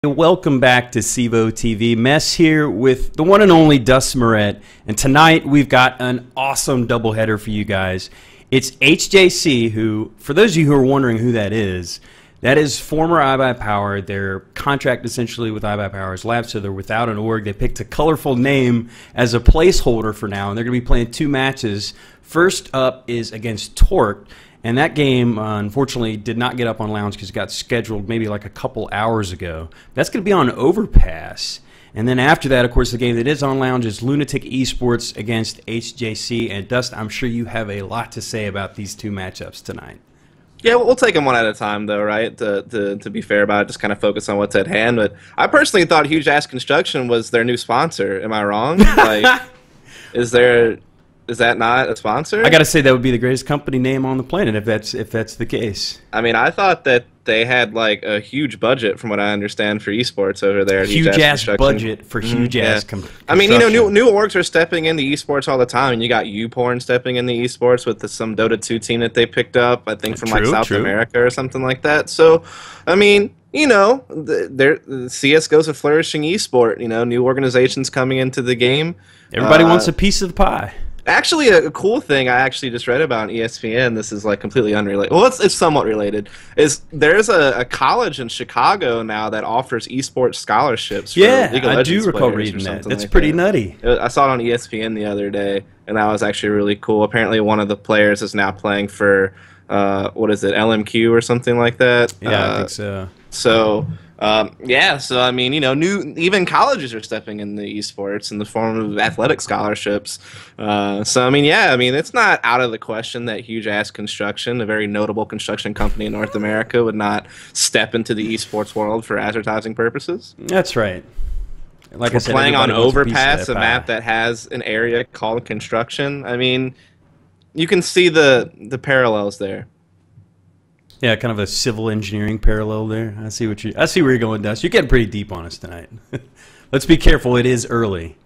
Welcome back to CEVO TV. Mess here with the one and only DustMouret, and tonight we've got an awesome doubleheader for you guys. It's HJC, who, for those of you who are wondering who that is former iBuyPower. Their contract essentially with iBuyPower is lapsed, so they're without an org. They picked a colorful name as a placeholder for now, and they're going to be playing two matches. First up is against Torque. And that game, unfortunately, did not get up on Lounge because it got scheduled maybe like a couple hours ago. That's going to be on Overpass. And then after that, of course, the game that is on Lounge is Lunatic Esports against HJC. And Dust, I'm sure you have a lot to say about these two matchups tonight. Yeah, we'll take them one at a time, though, right? To be fair about it, just kind of focus on what's at hand. But I personally thought Huge Ass Construction was their new sponsor. Am I wrong? Like, Is that not a sponsor? I gotta say that would be the greatest company name on the planet if that's the case. I mean, I thought that they had like a huge budget, from what I understand, for esports over there. Huge ass budget for huge ass. I mean, you know, new orgs are stepping into esports all the time, and you got YouPorn stepping into esports with some Dota 2 team that they picked up, I think from like South America or something like that. So, I mean, you know, CS:GO's a flourishing esport. You know, new organizations coming into the game. Everybody wants a piece of the pie. Actually, a cool thing I actually just read about on ESPN, this is like completely unrelated. Well, it's somewhat related. Is there's a college in Chicago now that offers esports scholarships for League of Legends. I do recall reading that. That's pretty nutty. I saw it on ESPN the other day, and that was actually really cool. Apparently, one of the players is now playing for, what is it, LMQ or something like that? Yeah, I think so. So I mean, you know, even colleges are stepping in the esports in the form of athletic scholarships. So I mean, yeah, I mean, it's not out of the question that Huge Ass Construction, a very notable construction company in North America, would not step into the esports world for advertising purposes. That's right. Like I said, playing on Overpass, a map that has an area called construction. I mean, you can see the parallels there. Yeah, kind of a civil engineering parallel there. I see where you're going, Dust. You're getting pretty deep on us tonight. Let's be careful. It is early.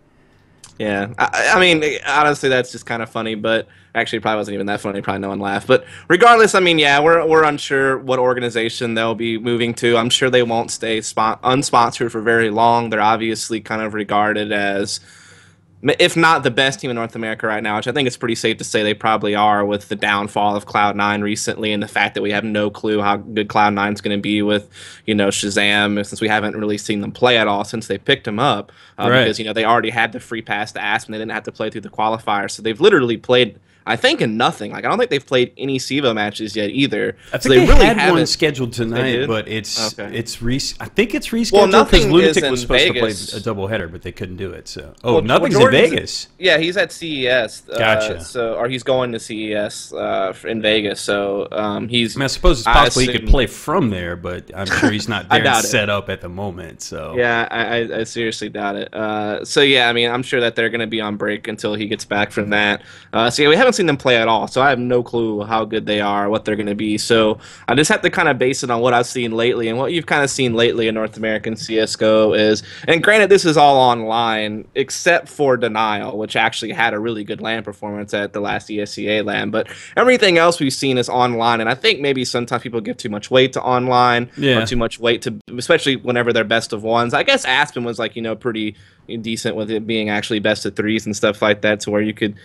Yeah, I mean, honestly, that's just kind of funny, but actually, it probably wasn't even that funny. Probably no one laughed. But regardless, I mean, yeah, we're unsure what organization they'll be moving to. I'm sure they won't stay unsponsored for very long. They're obviously kind of regarded as, if not the best team in North America right now, which I think it's pretty safe to say they probably are, with the downfall of Cloud9 recently and the fact that we have no clue how good Cloud9 is going to be with, you know, Shazam, since we haven't really seen them play at all since they picked him up. Because, you know, they already had the free pass to Aspen. They didn't have to play through the qualifiers. So they've literally played, I think, in nothing. Like, I don't think they've played any CEVO matches yet either. I think they really had one scheduled tonight, but I think it's rescheduled. Well, nothing Lunatic was supposed Vegas. to play a doubleheader, but they couldn't do it. So, nothing's in Vegas. Yeah, he's at CES. Gotcha. Or he's going to CES in Vegas. So he's. I mean, I suppose it's possible he could play from there, but I'm sure he's not there and set up at the moment. So yeah, I seriously doubt it. So yeah, I mean, I'm sure that they're going to be on break until he gets back from that. So yeah, we haven't seen them play at all, so I have no clue how good they are, what they're going to be. So I just have to kind of base it on what I've seen lately, and what you've kind of seen lately in North American CS:GO is, and granted this is all online except for Denial, which actually had a really good LAN performance at the last ESEA LAN, but everything else we've seen is online, and I think maybe sometimes people give too much weight to online, or too much weight to, especially whenever they're best of ones. I guess Aspen was, like, you know, pretty decent with it being actually best of threes and stuff like that, to where you could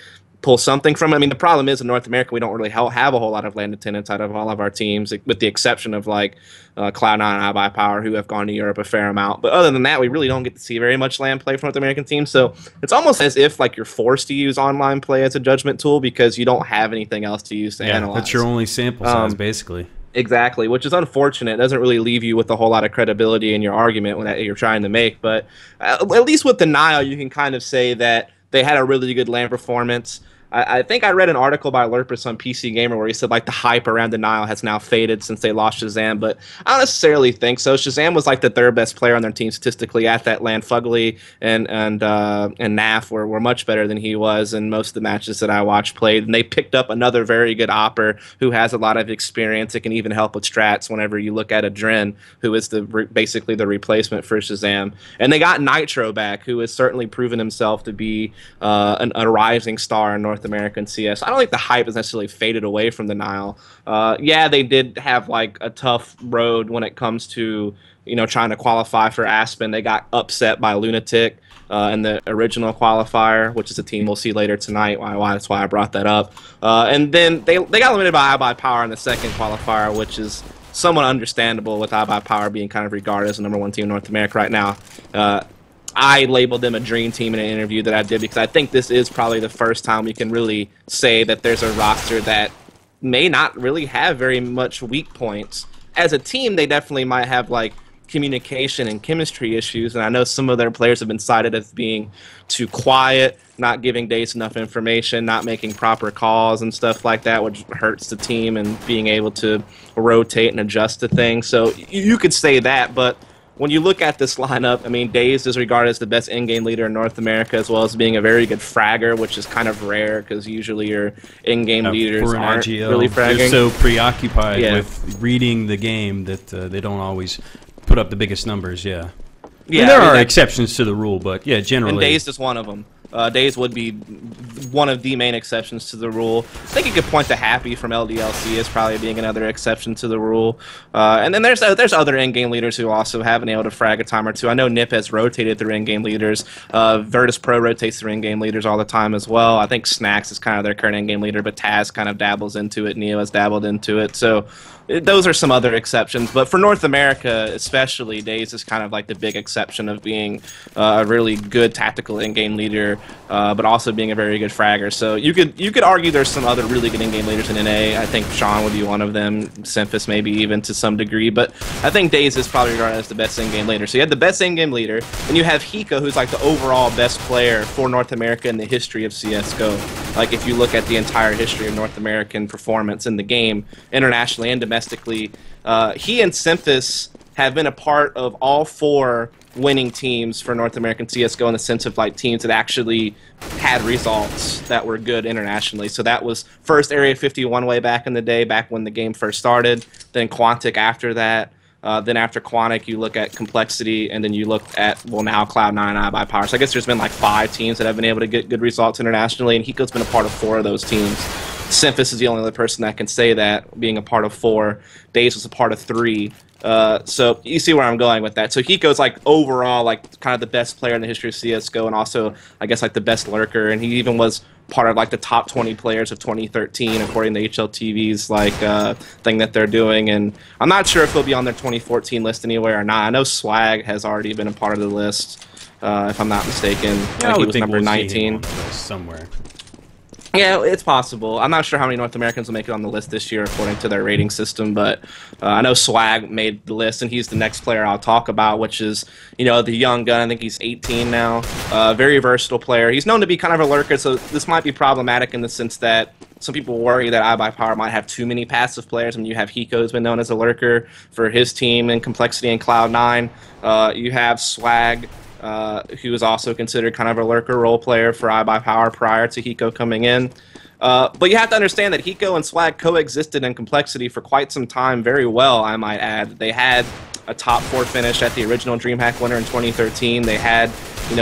pull something from it. I mean, the problem is in North America, we don't really have a whole lot of LAN attendance out of all of our teams, with the exception of like Cloud9 and iBuyPower, who have gone to Europe a fair amount. But other than that, we really don't get to see very much LAN play from North American teams. So it's almost as if like you're forced to use online play as a judgment tool because you don't have anything else to use to analyze. That's your only sample size, basically. Exactly, which is unfortunate. It doesn't really leave you with a whole lot of credibility in your argument that you're trying to make. But at least with Denial, you can kind of say that they had a really good LAN performance. I think I read an article by Lurpus on PC Gamer where he said, like, the hype around Denial has now faded since they lost Shazam, but I don't necessarily think so. Shazam was like the third best player on their team statistically at that LAN. Fugly and Naf were much better than he was in most of the matches that I watched played, and they picked up another very good opper who has a lot of experience. It can even help with strats whenever you look at Adren, who is basically the replacement for Shazam. And they got Nitro back, who has certainly proven himself to be a rising star in North American CS. I don't think the hype has necessarily faded away from Denial. Yeah, they did have like a tough road when it comes to trying to qualify for Aspen. They got upset by Lunatic in the original qualifier, which is a team we'll see later tonight. That's why I brought that up. And then they got limited by iBuyPower in the second qualifier, which is somewhat understandable with iBuyPower being kind of regarded as the #1 team in North America right now. I labeled them a dream team in an interview that I did because I think this is probably the first time we can really say that there's a roster that may not really have very much weak points. As a team, they definitely might have like communication and chemistry issues, and I know some of their players have been cited as being too quiet, not giving Days enough information, not making proper calls and stuff like that, which hurts the team and being able to rotate and adjust to things. So you could say that, but when you look at this lineup, I mean, Dazed is regarded as the best in-game leader in North America, as well as being a very good fragger, which is kind of rare because usually your in-game leaders aren't really fragging. They're so preoccupied with reading the game that they don't always put up the biggest numbers. Yeah. Yeah, and there are exceptions to the rule, but yeah, generally. And Dazed is one of them. Days would be one of the main exceptions to the rule. I think you could point to Happy from LDLC as probably being another exception to the rule. And then there's other in-game leaders who also have been able to frag a time or two. I know Nip has rotated through in-game leaders. Virtus Pro rotates through in-game leaders all the time as well. I think Snacks is kind of their current in-game leader, but Taz kind of dabbles into it. Neo has dabbled into it. So those are some other exceptions. But for North America especially, Days is kind of like the big exception of being a really good tactical in-game leader, but also being a very good fragger. So you could argue there's some other really good in-game leaders in NA. I think Sean would be one of them, m3ss maybe even to some degree, but I think Days is probably regarded as the best in-game leader. So you have the best in-game leader, and you have Hiko, who's like the overall best player for North America in the history of CSGO. Like if you look at the entire history of North American performance in the game, internationally and domestically, he and m3ss have been a part of all 4 winning teams for North American CSGO in the sense of like teams that actually had results that were good internationally. So that was first Area 51 way back in the day, back when the game first started, then Quantic after that. Then after Quantic, you look at Complexity, and then you look at, well, now Cloud9 and iBuyPower. So I guess there's been like 5 teams that have been able to get good results internationally, and Hiko's been a part of 4 of those teams. m3ss is the only other person that can say that, being a part of 4. Days was a part of 3. So you see where I'm going with that. So Hiko's like overall like kind of the best player in the history of CSGO, and also I guess like the best lurker, and he even was part of like the top 20 players of 2013 according to HLTV's like thing that they're doing. And I'm not sure if he'll be on their 2014 list anywhere or not. I know Swag has already been a part of the list, if I'm not mistaken. Yeah, he was number 19 somewhere. Yeah, it's possible. I'm not sure how many North Americans will make it on the list this year according to their rating system, but I know Swag made the list, and he's the next player I'll talk about, which is, the young gun. I think he's 18 now. Very versatile player. He's known to be kind of a lurker, so this might be problematic in the sense that some people worry that iBuyPower might have too many passive players. I mean, you have Hiko, who's been known as a lurker for his team in Complexity and Cloud9. You have Swag, who was also considered kind of a lurker role player for iBuyPower prior to Hiko coming in. But you have to understand that Hiko and Swag coexisted in Complexity for quite some time very well, I might add. They had a top 4 finish at the original DreamHack winner in 2013. They had,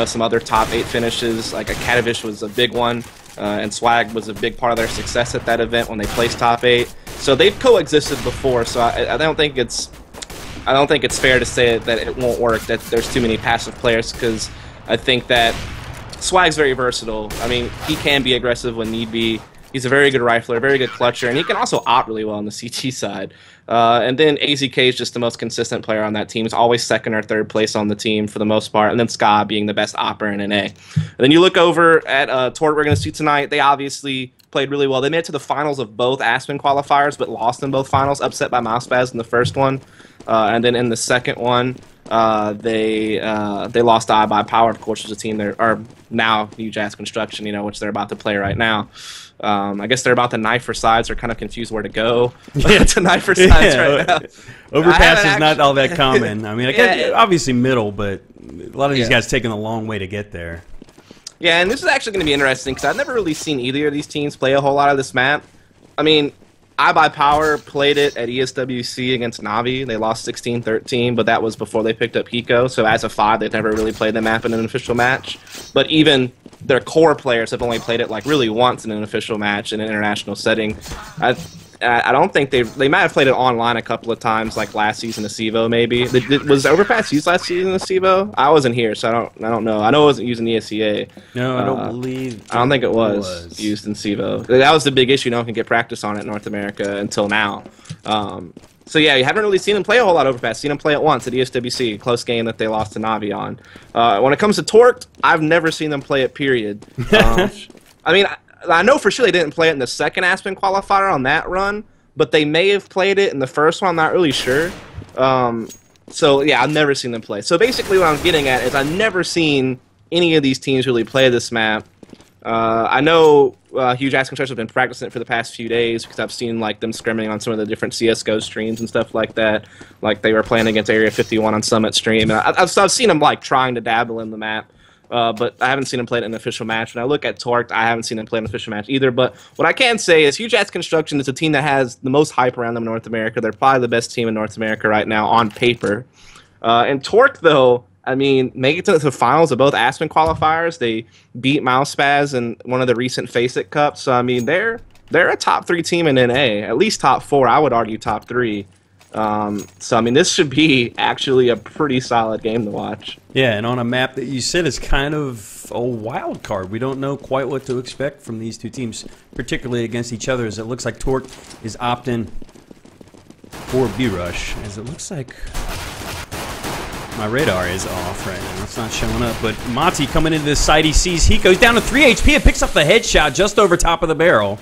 some other top 8 finishes, like a Katowice was a big one, and Swag was a big part of their success at that event when they placed top 8. So they've coexisted before, so I don't think it's fair to say that it won't work, that there's too many passive players, because I think that Swag's very versatile. I mean, he can be aggressive when need be. He's a very good rifler, very good clutcher, and he can also op really well on the CT side. And then AZK is just the most consistent player on that team. He's always second or third place on the team for the most part, and then Ska being the best opper in NA. And then you look over at Tort we're going to see tonight. They obviously played really well. They made it to the finals of both Aspen qualifiers, but lost in both finals, upset by Mousebaz in the first one. And then in the second one, they lost to iBuyPower, of course, which is a team that are now New Jazz Construction, which they're about to play right now. I guess they're about to knife for sides. They're kind of confused where to go to knife for sides right now. Overpass is not all that common. I mean, I guess, obviously middle, but a lot of these guys taking a long way to get there. Yeah, and this is actually going to be interesting because I've never really seen either of these teams play a whole lot of this map. I mean, iBuyPower played it at ESWC against Navi. They lost 16-13, but that was before they picked up Hiko. So as a 5, they've never really played the map in an official match. But even their core players have only played it like really once in an official match in an international setting. I don't think they might have played it online a couple of times, like last season of CEVO, maybe. Was Overpass used last season of CEVO? I wasn't here, so I don't know. I know it wasn't used in ESCA. No, I don't think it was used in CEVO. That was the big issue. No one can get practice on it in North America until now. So yeah, you haven't really seen him play a whole lot Overpass. Seen him play it once at ESWC, close game that they lost to Navi on. When it comes to Torqued, I've never seen them play it, period. I mean, I know for sure they didn't play it in the second Aspen qualifier on that run, but they may have played it in the first one, I'm not really sure. So yeah, I've never seen them play. So basically what I'm getting at is I've never seen any of these teams really play this map. I know Huge Ass Construction have been practicing it for the past few days because I've seen like them scrimming on some of the different CSGO streams and stuff like that. Like they were playing against Area 51 on Summit stream. And I've seen them like trying to dabble in the map, but I haven't seen them play it in an official match. When I look at Torqued, I haven't seen them play in an official match either. But what I can say is Huge Ass Construction is a team that has the most hype around them in North America. They're probably the best team in North America right now on paper. And Torqued, though, I mean, make it to the finals of both Aspen qualifiers. They beat m3ss in one of the recent Face It Cups. So, I mean, they're a top 3 team in NA. At least top 4. I would argue top 3. So, I mean, this should be actually a pretty solid game to watch. Yeah, and on a map that you said is kind of a wild card. We don't know quite what to expect from these two teams, particularly against each other, as it looks like Torqued is opting for B-Rush, as it looks like my radar is off right now. It's not showing up. But Monty coming into this site, he sees he goes down to 3 HP and picks up the headshot just over top of the barrel.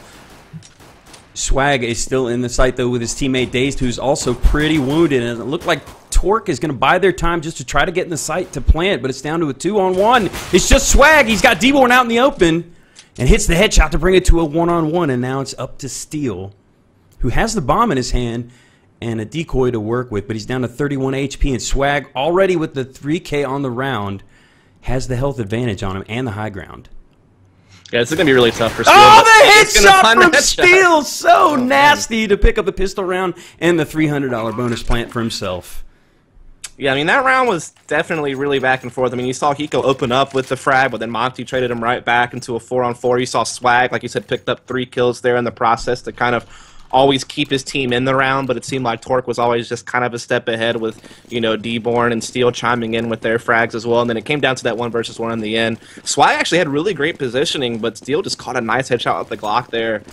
Swag is still in the site, though, with his teammate Dazed, who's also pretty wounded. And it looked like Torqued is going to buy their time just to try to get in the site to plant, but it's down to a 2-on-1. It's just Swag. He's got D-Born out in the open and hits the headshot to bring it to a 1-on-1. And now it's up to Steel, who has the bomb in his hand and a decoy to work with, but he's down to 31 HP, and Swag, already with the 3K on the round, has the health advantage on him and the high ground. Yeah, this is going to be really tough for Steel. Oh, the headshot from Steel! So nasty to pick up the pistol round and the $300 bonus plant for himself. Yeah, I mean, that round was definitely really back and forth. I mean, you saw Hiko open up with the frag, but then Monty traded him right back into a 4-on-4. You saw Swag, like you said, picked up 3 kills there in the process to kind of always keep his team in the round, but it seemed like Torqued was always just kind of a step ahead with, you know, D-Born and Steel chiming in with their frags as well, and then it came down to that 1-versus-1 in the end. Swag actually had really great positioning, but Steel just caught a nice headshot with the Glock there,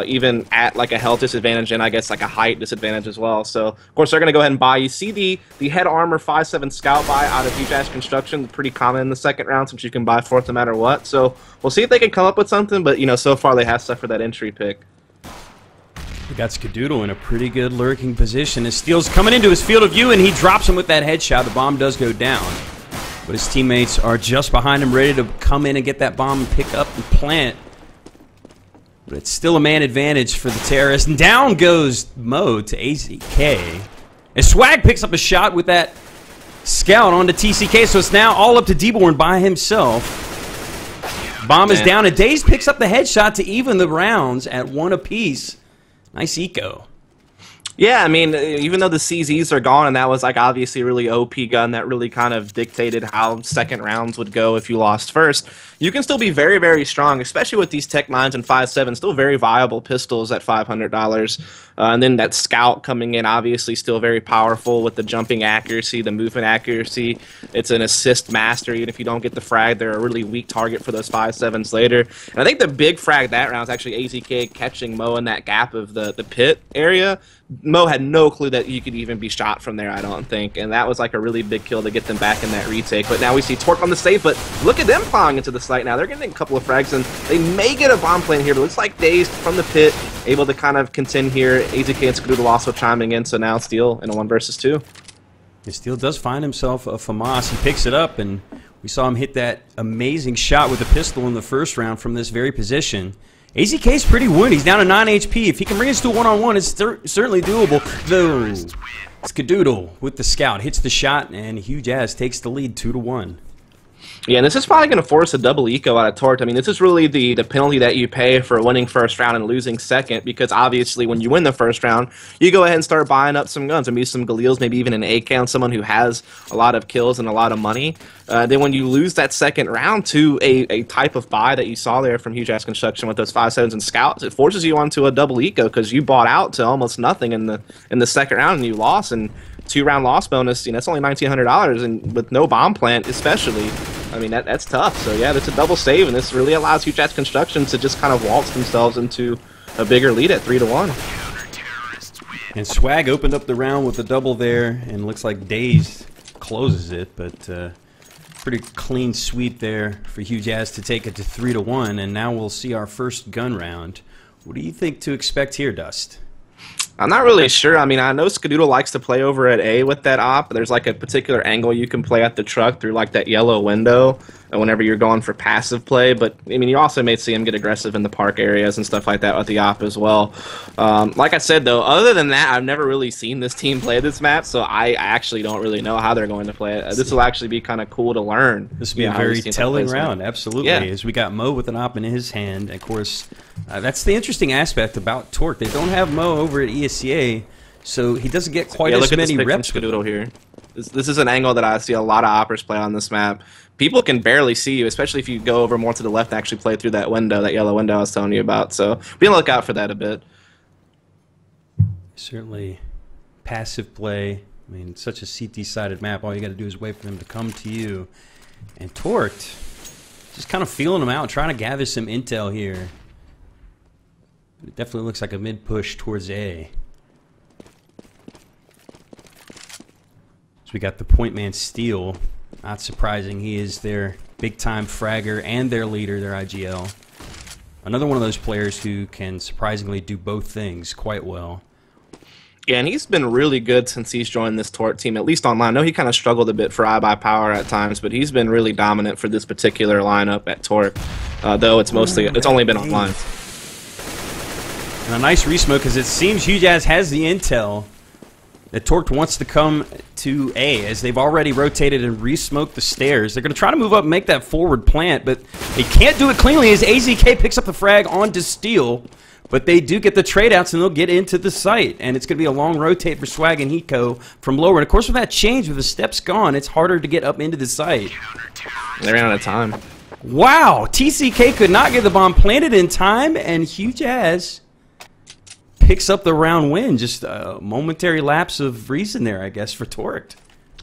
even at like a health disadvantage and I guess like a height disadvantage as well. So, of course, they're going to go ahead and buy. You see the head armor 5.7 scout buy out of Huge Ass Construction, pretty common in the second round since you can buy 4th no matter what. So we'll see if they can come up with something, but, you know, so far they have stuff for that entry pick. We got Skadoodle in a pretty good lurking position as Steel's coming into his field of view, and he drops him with that headshot. The bomb does go down, but his teammates are just behind him, ready to come in and get that bomb and pick up and plant. But it's still a man advantage for the terrorists. And down goes Mo to AZK. As Swag picks up a shot with that scout onto TCK, so it's now all up to D-Born by himself. Bomb is down, and Daze picks up the headshot to even the rounds at 1 apiece. Nice eco. Yeah, I mean, even though the CZs are gone, and that was like obviously a really OP gun that really kind of dictated how second rounds would go if you lost first, you can still be very, very strong, especially with these Tech 9s and 5.7, still very viable pistols at $500. And then that Scout coming in, obviously still very powerful with the jumping accuracy, the movement accuracy. It's an assist master. Even if you don't get the frag, they're a really weak target for those 5.7s later. And I think the big frag that round is actually AZK catching Mo in that gap of the pit area. Mo had no clue that you could even be shot from there, I don't think. And that was like a really big kill to get them back in that retake. But now we see Torqued on the save, but look at them plowing into the site now. They're getting a couple of frags, and they may get a bomb plant here, but it looks like Dazed from the pit, able to kind of contend here. AZK and Skadoodle also chiming in, so now Steel in a 1-versus-2. Steel does find himself a FAMAS. He picks it up, and we saw him hit that amazing shot with the pistol in the first round from this very position. AZK's pretty wounded. He's down to 9 HP. If he can bring us to a 1-on-1, it's certainly doable. Though Skadoodle with the scout hits the shot, and Huge Ass takes the lead 2-1. Yeah, and this is probably going to force a double eco out of Tort. I mean, this is really the penalty that you pay for winning first round and losing second, because obviously when you win the first round, you go ahead and start buying up some guns, maybe some Galils, maybe even an AK on someone who has a lot of kills and a lot of money. Then when you lose that second round to a type of buy that you saw there from Huge Ass Construction with those 5.7s and Scouts, it forces you onto a double eco because you bought out to almost nothing in the second round and you lost. And 2-round loss bonus, you know, that's only $1,900, and with no bomb plant especially, I mean, that's tough. So yeah, that's a double save, and this really allows Huge Ass Construction to just kind of waltz themselves into a bigger lead at 3-1. And Swag opened up the round with a double there, and looks like Daze closes it, but pretty clean sweep there for Huge Ass to take it to 3-1, and now we'll see our first gun round. What do you think to expect here, Dust? I'm not really sure. I mean, I know Skadoodle likes to play over at A with that op. There's like a particular angle you can play at the truck through like that yellow window whenever you're going for passive play. But, I mean, you also may see him get aggressive in the park areas and stuff like that with the op as well. Like I said, though, other than that, I've never really seen this team play this map, so I actually don't really know how they're going to play it. This will actually be kind of cool to learn. This will be a very telling round, absolutely. Yeah. As we got Mo with an op in his hand. Of course, that's the interesting aspect about Torque. They don't have Mo over at ESCA, so he doesn't get quite as many reps. Look at this pick from Skadoodle here. This is an angle that I see a lot of oppers play on this map. People can barely see you, especially if you go over more to the left and actually play through that window, that yellow window I was telling you about. So be on the lookout for that a bit. Certainly passive play. I mean, it's such a CT-sided map. All you got to do is wait for them to come to you. And Tort, just kind of feeling them out, trying to gather some intel here. It definitely looks like a mid-push towards A. So we got the point man Steel. Not surprising, he is their big-time fragger and their leader, their IGL. Another one of those players who can surprisingly do both things quite well. Yeah, and he's been really good since he's joined this Tort team, at least online. I know he kind of struggled a bit for iBuyPower at times, but he's been really dominant for this particular lineup at Tort, though it's only been online. And a nice resmoke, because it seems Huge Ass has the intel that Torque wants to come to A, as they've already rotated and re-smoked the stairs. They're going to try to move up and make that forward plant, but they can't do it cleanly as AZK picks up the frag onto Steel. But they do get the trade-outs, and they'll get into the site. And it's going to be a long rotate for Swag and Hiko from lower. And, of course, with that change, with the steps gone, it's harder to get up into the site. They ran out of time. Wow! TCK could not get the bomb planted in time, and Huge Ass picks up the round win. Just a momentary lapse of reason there, I guess, for Torque.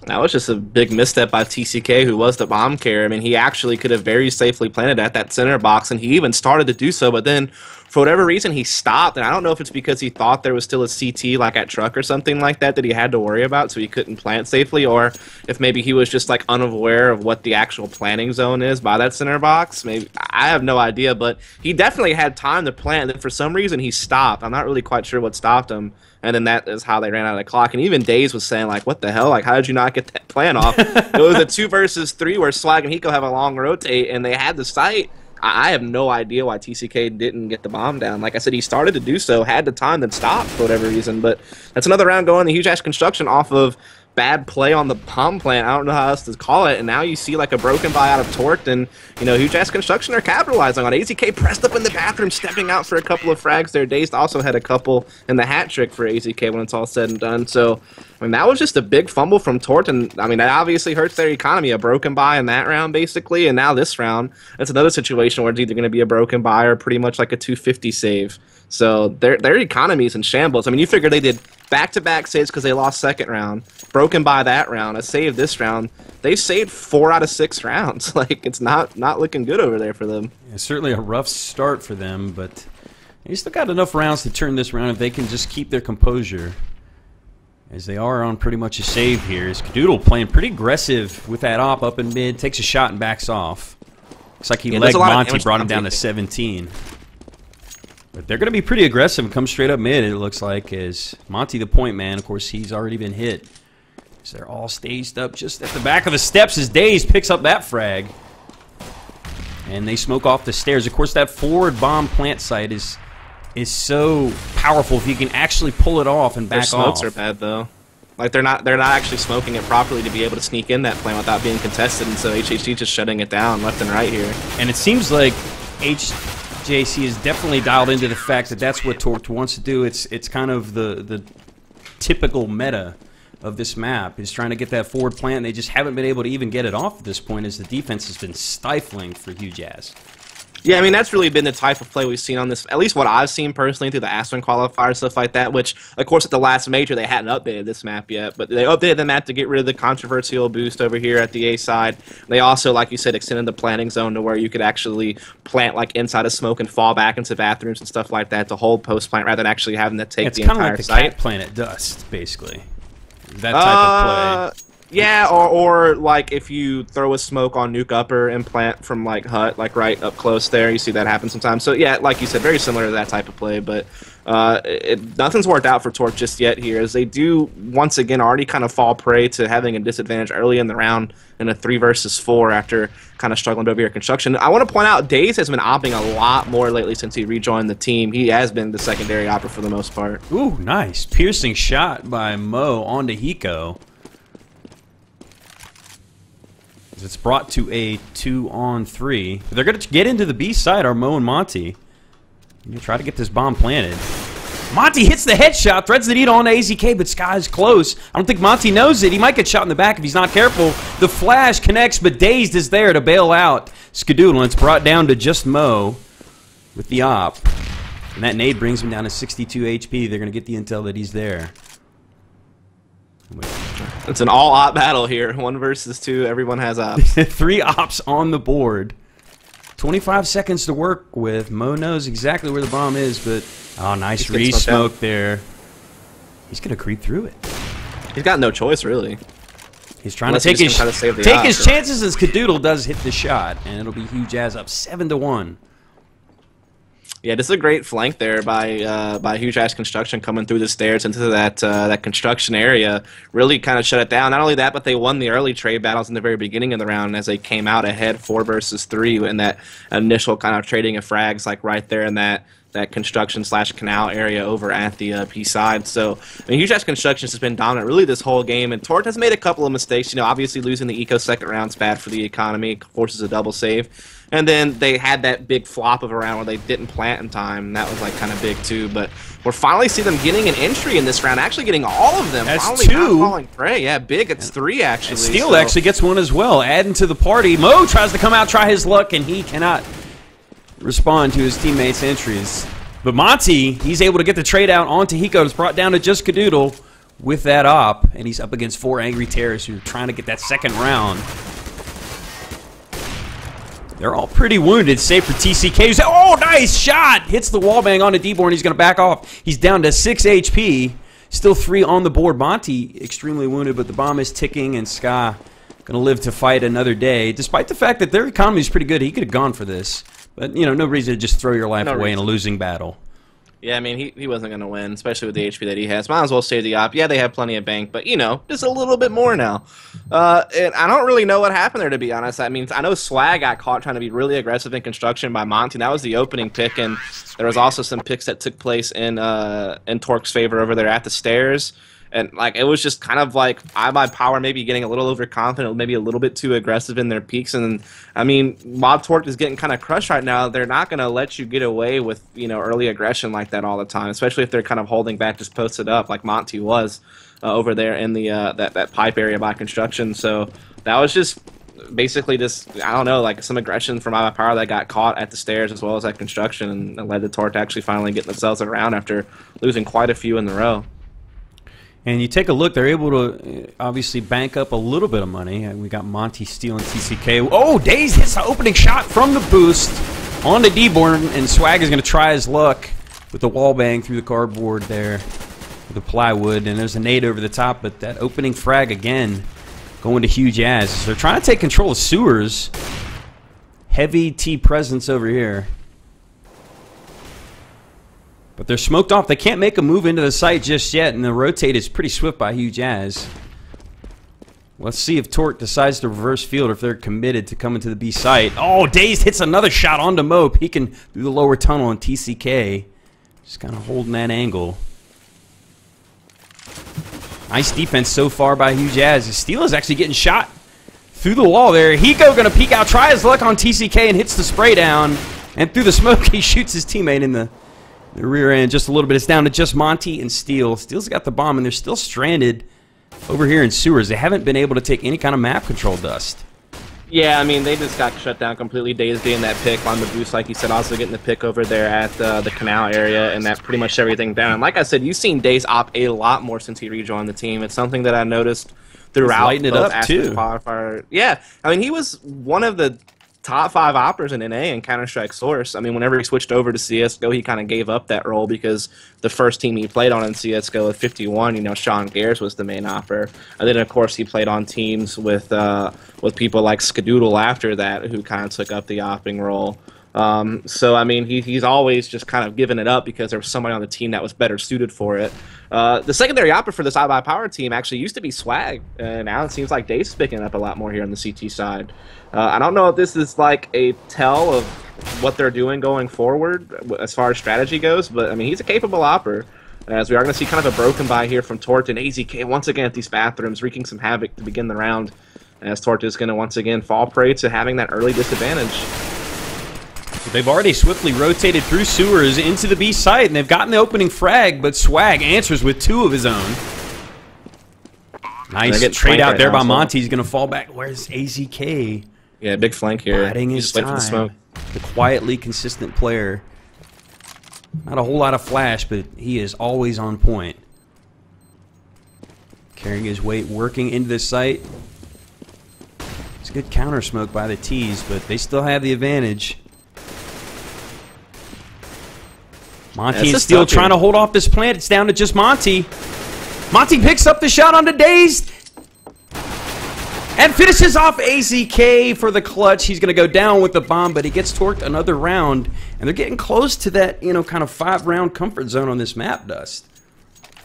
That was just a big misstep by TCK, who was the bomb carrier. I mean, he actually could have very safely planted at that center box, and he even started to do so, but then for whatever reason he stopped, and I don't know if it's because he thought there was still a CT like at truck or something like that he had to worry about, so he couldn't plant safely, or if maybe he was just like unaware of what the actual planting zone is by that center box. Maybe, I have no idea, but he definitely had time to plant, and then for some reason he stopped. I'm not really quite sure what stopped him. And then that is how they ran out of the clock. And even Daze was saying, like, what the hell? Like, how did you not get that plan off? It was a 2 versus 3 where Swag and Hiko have a long rotate, and they had the site. I have no idea why TCK didn't get the bomb down. Like I said, he started to do so, had the time, then stopped for whatever reason. But that's another round going to Huge Ass Construction off of bad play on the bomb plant. I don't know how else to call it. And now you see like a broken buy out of Torque, and you know, Huge Ass Construction are capitalizing on it. AZK pressed up in the bathroom, stepping out for a couple of frags there. Dazed also had a couple in the hat trick for AZK when it's all said and done. So I mean, that was just a big fumble from Tort, and I mean, that obviously hurts their economy. A broken buy in that round, basically, and now this round, it's another situation where it's either going to be a broken buy or pretty much like a 250 save. So their economy is in shambles. I mean, you figure they did back-to-back saves because they lost second round, broken by that round, a save this round. They've saved 4 out of 6 rounds. Like, it's not looking good over there for them. Yeah, certainly a rough start for them, but they still got enough rounds to turn this round if they can just keep their composure, as they are on pretty much a save here. Skadoodle playing pretty aggressive with that op up in mid, takes a shot and backs off. Looks like he legged Monty, brought him down to 17. But they're going to be pretty aggressive and come straight up mid, it looks like, as Monty the point man, of course, he's already been hit. So they're all staged up just at the back of the steps as Daze picks up that frag. And they smoke off the stairs. Of course, that forward bomb plant site is so powerful if you can actually pull it off and back off. Their smokes are bad, though. Like they're not actually smoking it properly to be able to sneak in that plant without being contested, and so HJC just shutting it down left and right here. And it seems like HJC is definitely dialed into the fact that that's what Torque wants to do. It's kind of the typical meta of this map, is trying to get that forward plant, and they just haven't been able to even get it off at this point, as the defense has been stifling for HJC. Yeah, I mean, that's really been the type of play we've seen on this, at least what I've seen personally through the Aspen qualifier, stuff like that, which, of course, at the last major, they hadn't updated this map yet, but they updated the map to get rid of the controversial boost over here at the A side. They also, like you said, extended the planting zone to where you could actually plant, like, inside of smoke and fall back into bathrooms and stuff like that to hold post-plant rather than actually having to take the entire site. It's kind of like the cat plant at Dust, basically. That type of play. Yeah, or like if you throw a smoke on nuke upper and plant from like hut, like right up close there, you see that happen sometimes. So yeah, like you said, very similar to that type of play, but nothing's worked out for Torque just yet here, as they do once again already kind of fall prey to having a disadvantage early in the round in a 3 versus 4 after kind of struggling over here construction. I want to point out Daze has been opping a lot more lately since he rejoined the team. He has been the secondary opper for the most part. Ooh, nice piercing shot by Mo onto Hiko. It's brought to a 2-on-3. They're going to get into the B side, are Mo and Monty. You try to get this bomb planted. Monty hits the headshot, threads the needle on AZK, but Sky's close. I don't think Monty knows it. He might get shot in the back if he's not careful. The flash connects, but Dazed is there to bail out Skadoodle, and it's brought down to just Mo with the op. And that nade brings him down to 62 HP. They're going to get the intel that he's there. It's an all-op battle here. 1 versus 2. Everyone has ops. 3 ops on the board. 25 seconds to work with. Mo knows exactly where the bomb is, but oh, nice re-smoke there. He's going to creep through it. He's got no choice, really. He's trying to take his chances as Skadoodle does hit the shot, and it'll be Huge Jazz up 7-1. Yeah, this is a great flank there by Huge Ass Construction coming through the stairs into that construction area. Really kind of shut it down. Not only that, but they won the early trade battles in the very beginning of the round as they came out ahead 4 versus 3 in that initial kind of trading of frags, like right there in that construction/canal area over at the P side. So, I mean, Huge Ass Construction has been dominant really this whole game, and Torque has made a couple of mistakes. You know, obviously losing the Eco second round's bad for the economy, forces a double save. And then they had that big flop of a round where they didn't plant in time, and that was like kind of big too. But we're finally seeing them getting an entry in this round, actually getting all of them. That's finally 2. Not falling prey. Yeah, big. It's 3 actually. And Steel actually gets 1 as well, adding to the party. Mo tries to come out, try his luck, and he cannot respond to his teammates' entries. But Monty, he's able to get the trade out onto Hiko. It's brought down to just Skadoodle with that op, and he's up against 4 angry terrorists who are trying to get that second round. They're all pretty wounded, save for TCK. Oh, nice shot! Hits the wallbang onto D-Born. He's going to back off. He's down to 6 HP. Still 3 on the board. Monty extremely wounded, but the bomb is ticking, and Ska going to live to fight another day. Despite the fact that their economy is pretty good, he could have gone for this. But, you know, no reason to just throw your life away in a losing battle. Yeah, I mean, he wasn't going to win, especially with the HP that he has. Might as well save the op. Yeah, they have plenty of bank, but, you know, just a little bit more now. And I don't really know what happened there, to be honest. I mean, I know Swag got caught trying to be really aggressive in construction by Monty. That was the opening pick, and there was also some picks that took place in Torque's favor over there at the stairs. And, like, it was just kind of like by power maybe getting a little overconfident, maybe a little bit too aggressive in their peaks. And, I mean, while Torque is getting kind of crushed right now, they're not going to let you get away with, you know, early aggression like that all the time, especially if they're kind of holding back, just posted up like Monty was over there in the that pipe area by construction. So that was just basically just, I don't know, like some aggression from my power that got caught at the stairs as well as at construction, and led the Torque to actually finally getting themselves around after losing quite a few in a row. And you take a look, they're able to obviously bank up a little bit of money. And we got Monty stealing TCK. Oh, Daze hits the opening shot from the boost onto D-Born, and Swag is going to try his luck with the wall bang through the cardboard there with the plywood. And there's a nade over the top, but that opening frag again going to Huge Ass. So they're trying to take control of sewers. Heavy T presence over here. But they're smoked off. They can't make a move into the site just yet, and the rotate is pretty swift by Huge Jazz. Let's see if Torque decides to reverse field or if they're committed to coming to the B site. Oh, Dazed hits another shot onto Mo, peeking through the lower tunnel, and TCK just kind of holding that angle. Nice defense so far by HJC. Steele is actually getting shot through the wall there. Hiko going to peek out, try his luck on TCK, and hits the spray down. And through the smoke, he shoots his teammate in the rear end just a little bit. It's down to just Monty and Steele. Steele's got the bomb, and they're still stranded over here in sewers. They haven't been able to take any kind of map control, Dust. Yeah, I mean, they just got shut down completely. Days getting that pick on the boost, like you said, also getting the pick over there at the canal area, and that pretty much shut everything down. Like I said, you've seen Days op a lot more since he rejoined the team. It's something that I noticed throughout. He's lighting it up, too. Qualifier. Yeah, I mean, he was one of the top 5 oppers in NA and Counter-Strike Source. I mean, whenever he switched over to CSGO, he kind of gave up that role because the first team he played on in CSGO with 51, you know, Sean Gares was the main opper. And then, of course, he played on teams with people like Skadoodle after that, who kind of took up the opping role. So, I mean, he's always just kind of given it up because there was somebody on the team that was better suited for it. The secondary opper for this iBuyPower team actually used to be Swag, and now it seems like Dave's picking up a lot more here on the CT side. I don't know if this is like a tell of what they're doing going forward as far as strategy goes, but I mean, he's a capable opper. As we are going to see kind of a broken by here from Tort and AZK once again at these bathrooms, wreaking some havoc to begin the round, as Tort is going to once again fall prey to having that early disadvantage. So they've already swiftly rotated through sewers into the B site, and they've gotten the opening frag, but Swag answers with 2 of his own. Nice trade out there by Monty. He's going to fall back. Where's AZK? Yeah, big flank here. Biding his time. The quietly consistent player. Not a whole lot of flash, but he is always on point. Carrying his weight, working into the site. It's a good counter smoke by the T's, but they still have the advantage. Monty and Steele trying to hold off this plant. It's down to just Monty. Monty picks up the shot onto Dazed and finishes off AZK for the clutch. He's going to go down with the bomb, but he gets torqued another round, and they're getting close to that, you know, kind of 5-round comfort zone on this map, Dust.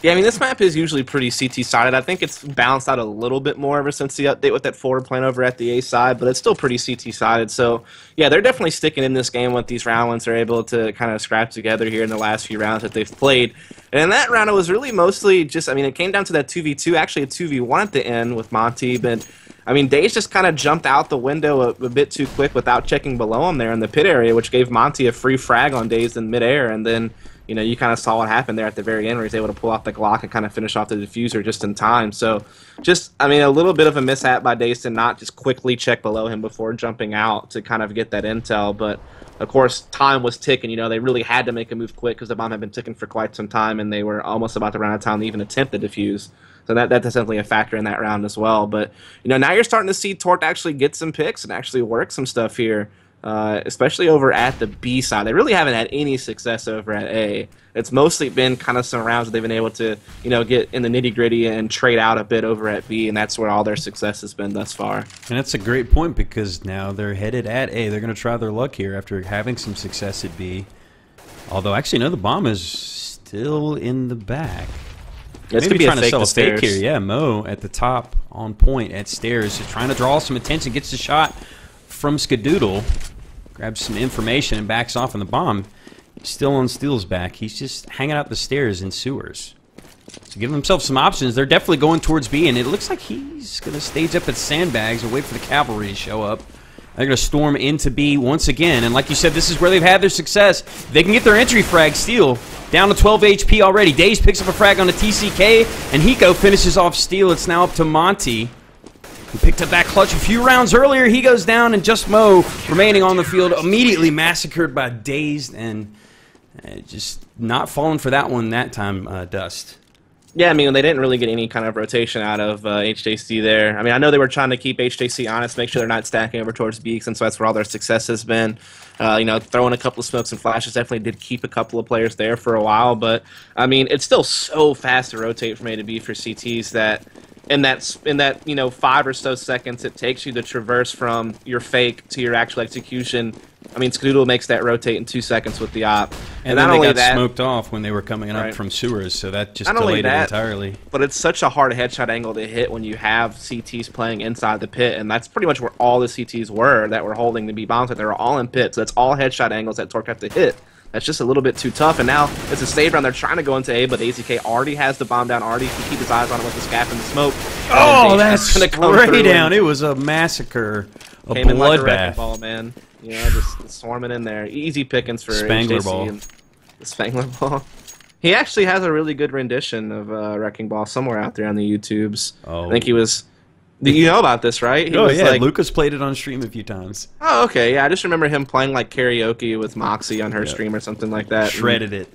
Yeah, I mean, this map is usually pretty CT-sided. I think it's balanced out a little bit more ever since the update with that forward plan over at the A side, but it's still pretty CT-sided. So, yeah, they're definitely sticking in this game with these round ones. They're able to kind of scrap together here in the last few rounds that they've played. And in that round, it was really mostly just, I mean, it came down to that 2v2, actually a 2v1 at the end with Monty, but I mean, Daze just kind of jumped out the window a bit too quick without checking below him there in the pit area, which gave Monty a free frag on Daze in midair, and then, you know, you kind of saw what happened there at the very end where he's able to pull off the Glock and kind of finish off the diffuser just in time. So, just, I mean, a little bit of a mishap by Daze to not just quickly check below him before jumping out to kind of get that intel, but of course, time was ticking. You know, they really had to make a move quick because the bomb had been ticking for quite some time, and they were almost about to run out of time to even attempt the defuse. So that's definitely a factor in that round as well. But, you know, now you're starting to see Tort actually get some picks and actually work some stuff here, especially over at the B side. They really haven't had any success over at A. It's mostly been kind of some rounds that they've been able to, you know, get in the nitty-gritty and trade out a bit over at B, and that's where all their success has been thus far. And that's a great point because now they're headed at A. They're going to try their luck here after having some success at B. Although, actually, no, the bomb is still in the back. It's Maybe going to be trying to sell a fake here. Yeah, Mo at the top on point at stairs. So trying to draw some attention. Gets the shot from Skadoodle. Grabs some information and backs off on the bomb. Still on Steele's back. He's just hanging out the stairs in sewers. So giving himself some options. They're definitely going towards B, and it looks like he's going to stage up at sandbags and wait for the cavalry to show up. They're going to storm into B once again, and like you said, this is where they've had their success. They can get their entry frag. Steele down to 12 HP already. Daze picks up a frag on the TCK, and Hiko finishes off Steele. It's now up to Monty, who picked up that clutch a few rounds earlier. He goes down, and just Mo remaining on the field, immediately massacred by Dazed, and just not falling for that one that time, Dust. Yeah, I mean, they didn't really get any kind of rotation out of HJC there. I mean, I know they were trying to keep HJC honest, make sure they're not stacking over towards B, since that's where all their success has been. You know, throwing a couple of smokes and flashes definitely did keep a couple of players there for a while, but, I mean, it's still so fast to rotate from A to B for CTs that in that you know 5 or so seconds it takes you to traverse from your fake to your actual execution. I mean, Skadoodle makes that rotate in 2 seconds with the op. And then they got smoked off when they were coming up from sewers, so that just delayed it entirely. But it's such a hard headshot angle to hit when you have CTs playing inside the pit, and that's pretty much where all the CTs were that were holding the B bombs. They were all in pit, so that's all headshot angles that Torque have to hit That's just a little bit too tough, and now it's a save round. They're trying to go into A, but AZK already has the bomb down, already can keep his eyes on it with the scaff and the smoke. Oh, that's gonna spray down. It was a massacre, a came in like a bloodbath. wrecking ball, man. You know, just swarming in there. Easy pickings for Spangler HJC ball. and the Spangler ball. He actually has a really good rendition of Wrecking Ball somewhere out there on the YouTubes. Oh. I think he was... You know about this, right? He was yeah, like, Lucas played it on stream a few times. oh, okay, yeah, I just remember him playing like karaoke with Moxie on her stream or something like that. Shredded it.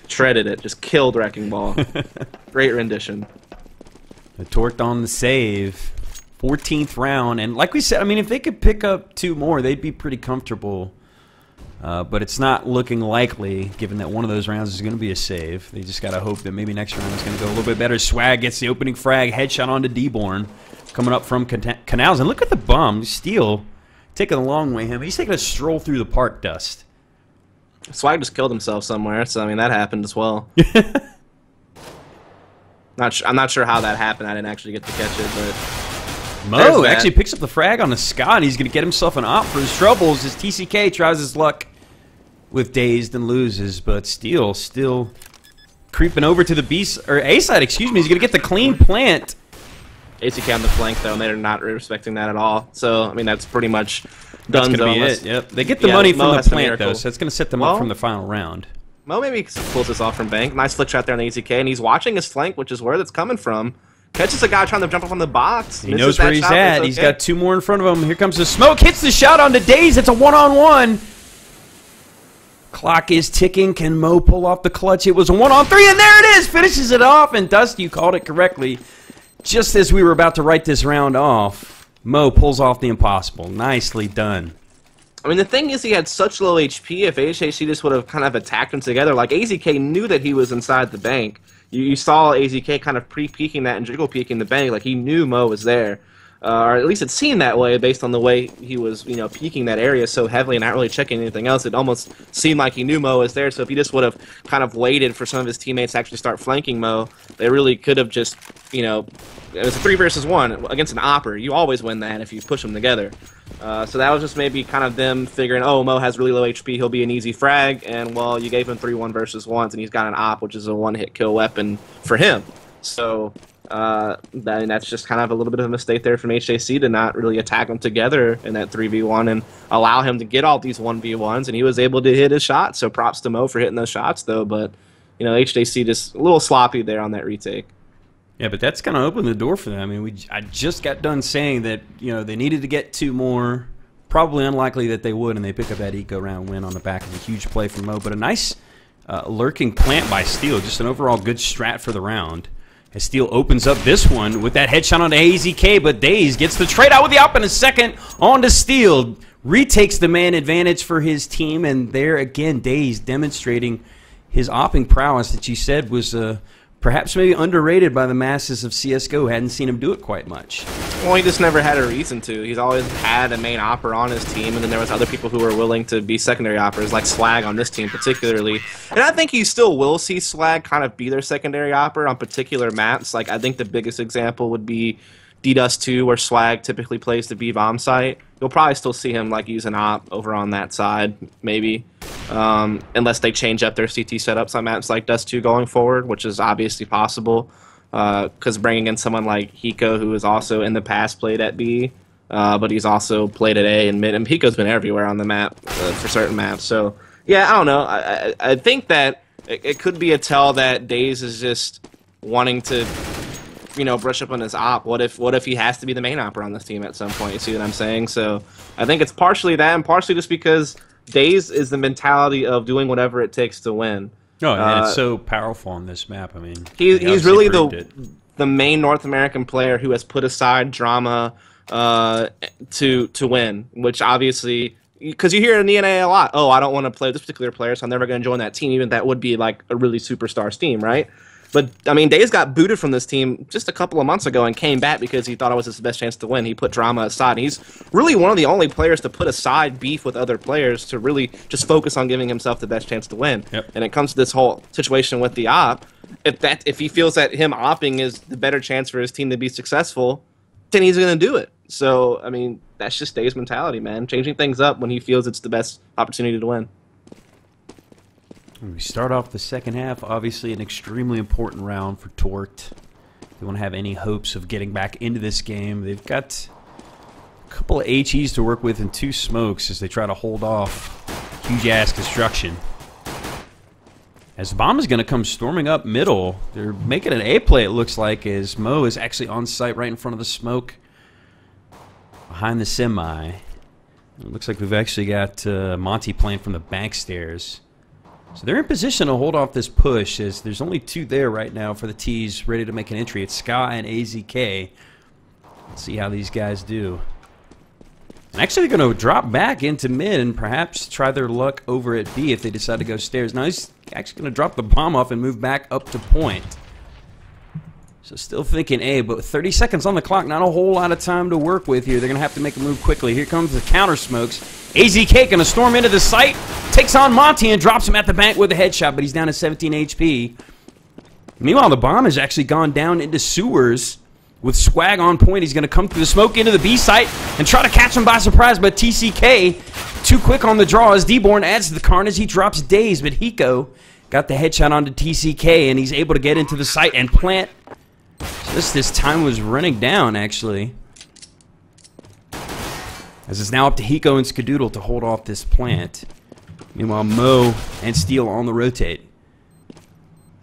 Shredded it, just killed Wrecking Ball. Great rendition. The torqued on the save. 14th round, and like we said, I mean, if they could pick up 2 more, they'd be pretty comfortable. But it's not looking likely, given that one of those rounds is going to be a save. They just got to hope that maybe next round is going to go a little bit better. Swag gets the opening frag, headshot onto D-Born, coming up from Canals. And look at the bomb. Steele taking the long way. He's taking a stroll through the park, Dust. Swag just killed himself somewhere, so I mean, that happened as well. I'm not sure how that happened. I didn't actually get to catch it, but... Mo actually picks up the frag on the Scott, and he's going to get himself an op for his troubles as TCK tries his luck with Dazed and loses, but Steele still creeping over to the B or A side, excuse me. He's going to get the clean plant. ACK on the flank, though, and they're not respecting that at all. So, I mean, that's pretty much done. That's going to be it, yep. They get the money from the plant, though, so it's going to set them up from the final round. Mo maybe pulls this off from Bank. Nice flick shot there on the ACK, and he's watching his flank, which is where that's coming from. Catches a guy trying to jump up on the box. He knows where he's at. Okay. He's got 2 more in front of him. Here comes the smoke. Hits the shot onto Daze. It's a one-on-one. Clock is ticking. Can Mo pull off the clutch? It was a 1-on-3, and there it is. Finishes it off, and Dust, you called it correctly. Just as we were about to write this round off, Mo pulls off the impossible. Nicely done. I mean, the thing is, he had such low HP. If HJC just would have kind of attacked him together, like AZK knew that he was inside the bank. You saw AZK kind of pre-peeking that and jiggle peeking the bank, like he knew Mo was there. Or at least it seemed that way based on the way he was, you know, peeking that area so heavily and not really checking anything else. It almost seemed like he knew Mo was there, so if he just would have kind of waited for some of his teammates to actually start flanking Mo, they really could have just, you know, it was a 3 versus 1 against an opper. You always win that if you push them together. So that was just maybe kind of them figuring, oh, Mo has really low HP, he'll be an easy frag, and, well, you gave him 3 1 versus 1s, and he's got an op, which is a one-hit kill weapon for him. So... that's just kind of a little bit of a mistake there from HJC to not really attack them together in that 3v1 and allow him to get all these 1v1s, and he was able to hit his shot, so props to Mo for hitting those shots, though, but, you know, HJC just a little sloppy there on that retake. Yeah, but that's going to open the door for them. I mean, I just got done saying that, you know, they needed to get 2 more. Probably unlikely that they would, and they pick up that eco round win on the back of a huge play from Mo, but a nice lurking plant by Steele, just an overall good strat for the round. As Steele opens up this one with that headshot on the AZK, but Daze gets the trade out with the op in a second on to Steele. Retakes the man advantage for his team, and there again, Daze demonstrating his opping prowess that you said was perhaps maybe underrated by the masses of CSGO. Hadn't seen him do it quite much. Well, he just never had a reason to. He's always had a main opper on his team, and then there was other people who were willing to be secondary oppers, like Swag on this team particularly. And I think you still will see Swag kind of be their secondary opper on particular maps. Like, I think the biggest example would be D-Dust 2, where Swag typically plays the B-bomb site. You'll probably still see him like use an op over on that side, maybe. Unless they change up their CT setups on maps like Dust 2 going forward, which is obviously possible. Because bringing in someone like Hiko, who has also in the past played at B, but he's also played at A and mid, and Hiko's been everywhere on the map for certain maps. So, yeah, I don't know. I think that it could be a tell that Daze is just wanting to, you know, brush up on his op. What if he has to be the main opper on this team at some point? You see what I'm saying? So I think it's partially that, and partially just because Daze is the mentality of doing whatever it takes to win. No, and it's so powerful on this map. I mean, he's really the main North American player who has put aside drama to win, which obviously, because you hear in the NA a lot, oh, I don't want to play with this particular player, so I'm never going to join that team, even if that would be like a really superstar team, right? But, I mean, Daze got booted from this team just a couple of months ago and came back because he thought it was his best chance to win. He put drama aside. He's really one of the only players to put aside beef with other players to really just focus on giving himself the best chance to win. Yep. And it comes to this whole situation with the op. If he feels that him opping is the better chance for his team to be successful, then he's going to do it. So, I mean, that's just Daze's mentality, man. Changing things up when he feels it's the best opportunity to win. We start off the second half, obviously an extremely important round for Tort. They won't have any hopes of getting back into this game. They've got a couple of HEs to work with and 2 smokes as they try to hold off huge-ass construction. As the bomb is going to come storming up middle, they're making an A play, it looks like, as Mo is actually on site right in front of the smoke behind the semi. It looks like we've actually got Monty playing from the bank stairs. So they're in position to hold off this push, as there's only 2 there right now for the T's ready to make an entry. It's Ska and AZK. Let's see how these guys do. And actually, they're going to drop back into mid and perhaps try their luck over at B if they decide to go stairs. Now, he's actually going to drop the bomb off and move back up to point. So still thinking A, but with 30 seconds on the clock, not a whole lot of time to work with here. They're going to have to make a move quickly. Here comes the counter smokes. AZK going to storm into the site, takes on Monty and drops him at the bank with a headshot, but he's down to 17 HP. Meanwhile, the bomb has actually gone down into sewers with Swag on point. He's going to come through the smoke into the B site and try to catch him by surprise, but TCK too quick on the draw as D-Born adds to the carnage. He drops Daze, but Hiko got the headshot onto TCK, and he's able to get into the site and plant. This time was running down, actually. As it's now up to Hiko and Skadoodle to hold off this plant. Meanwhile, Mo and Steel on the rotate.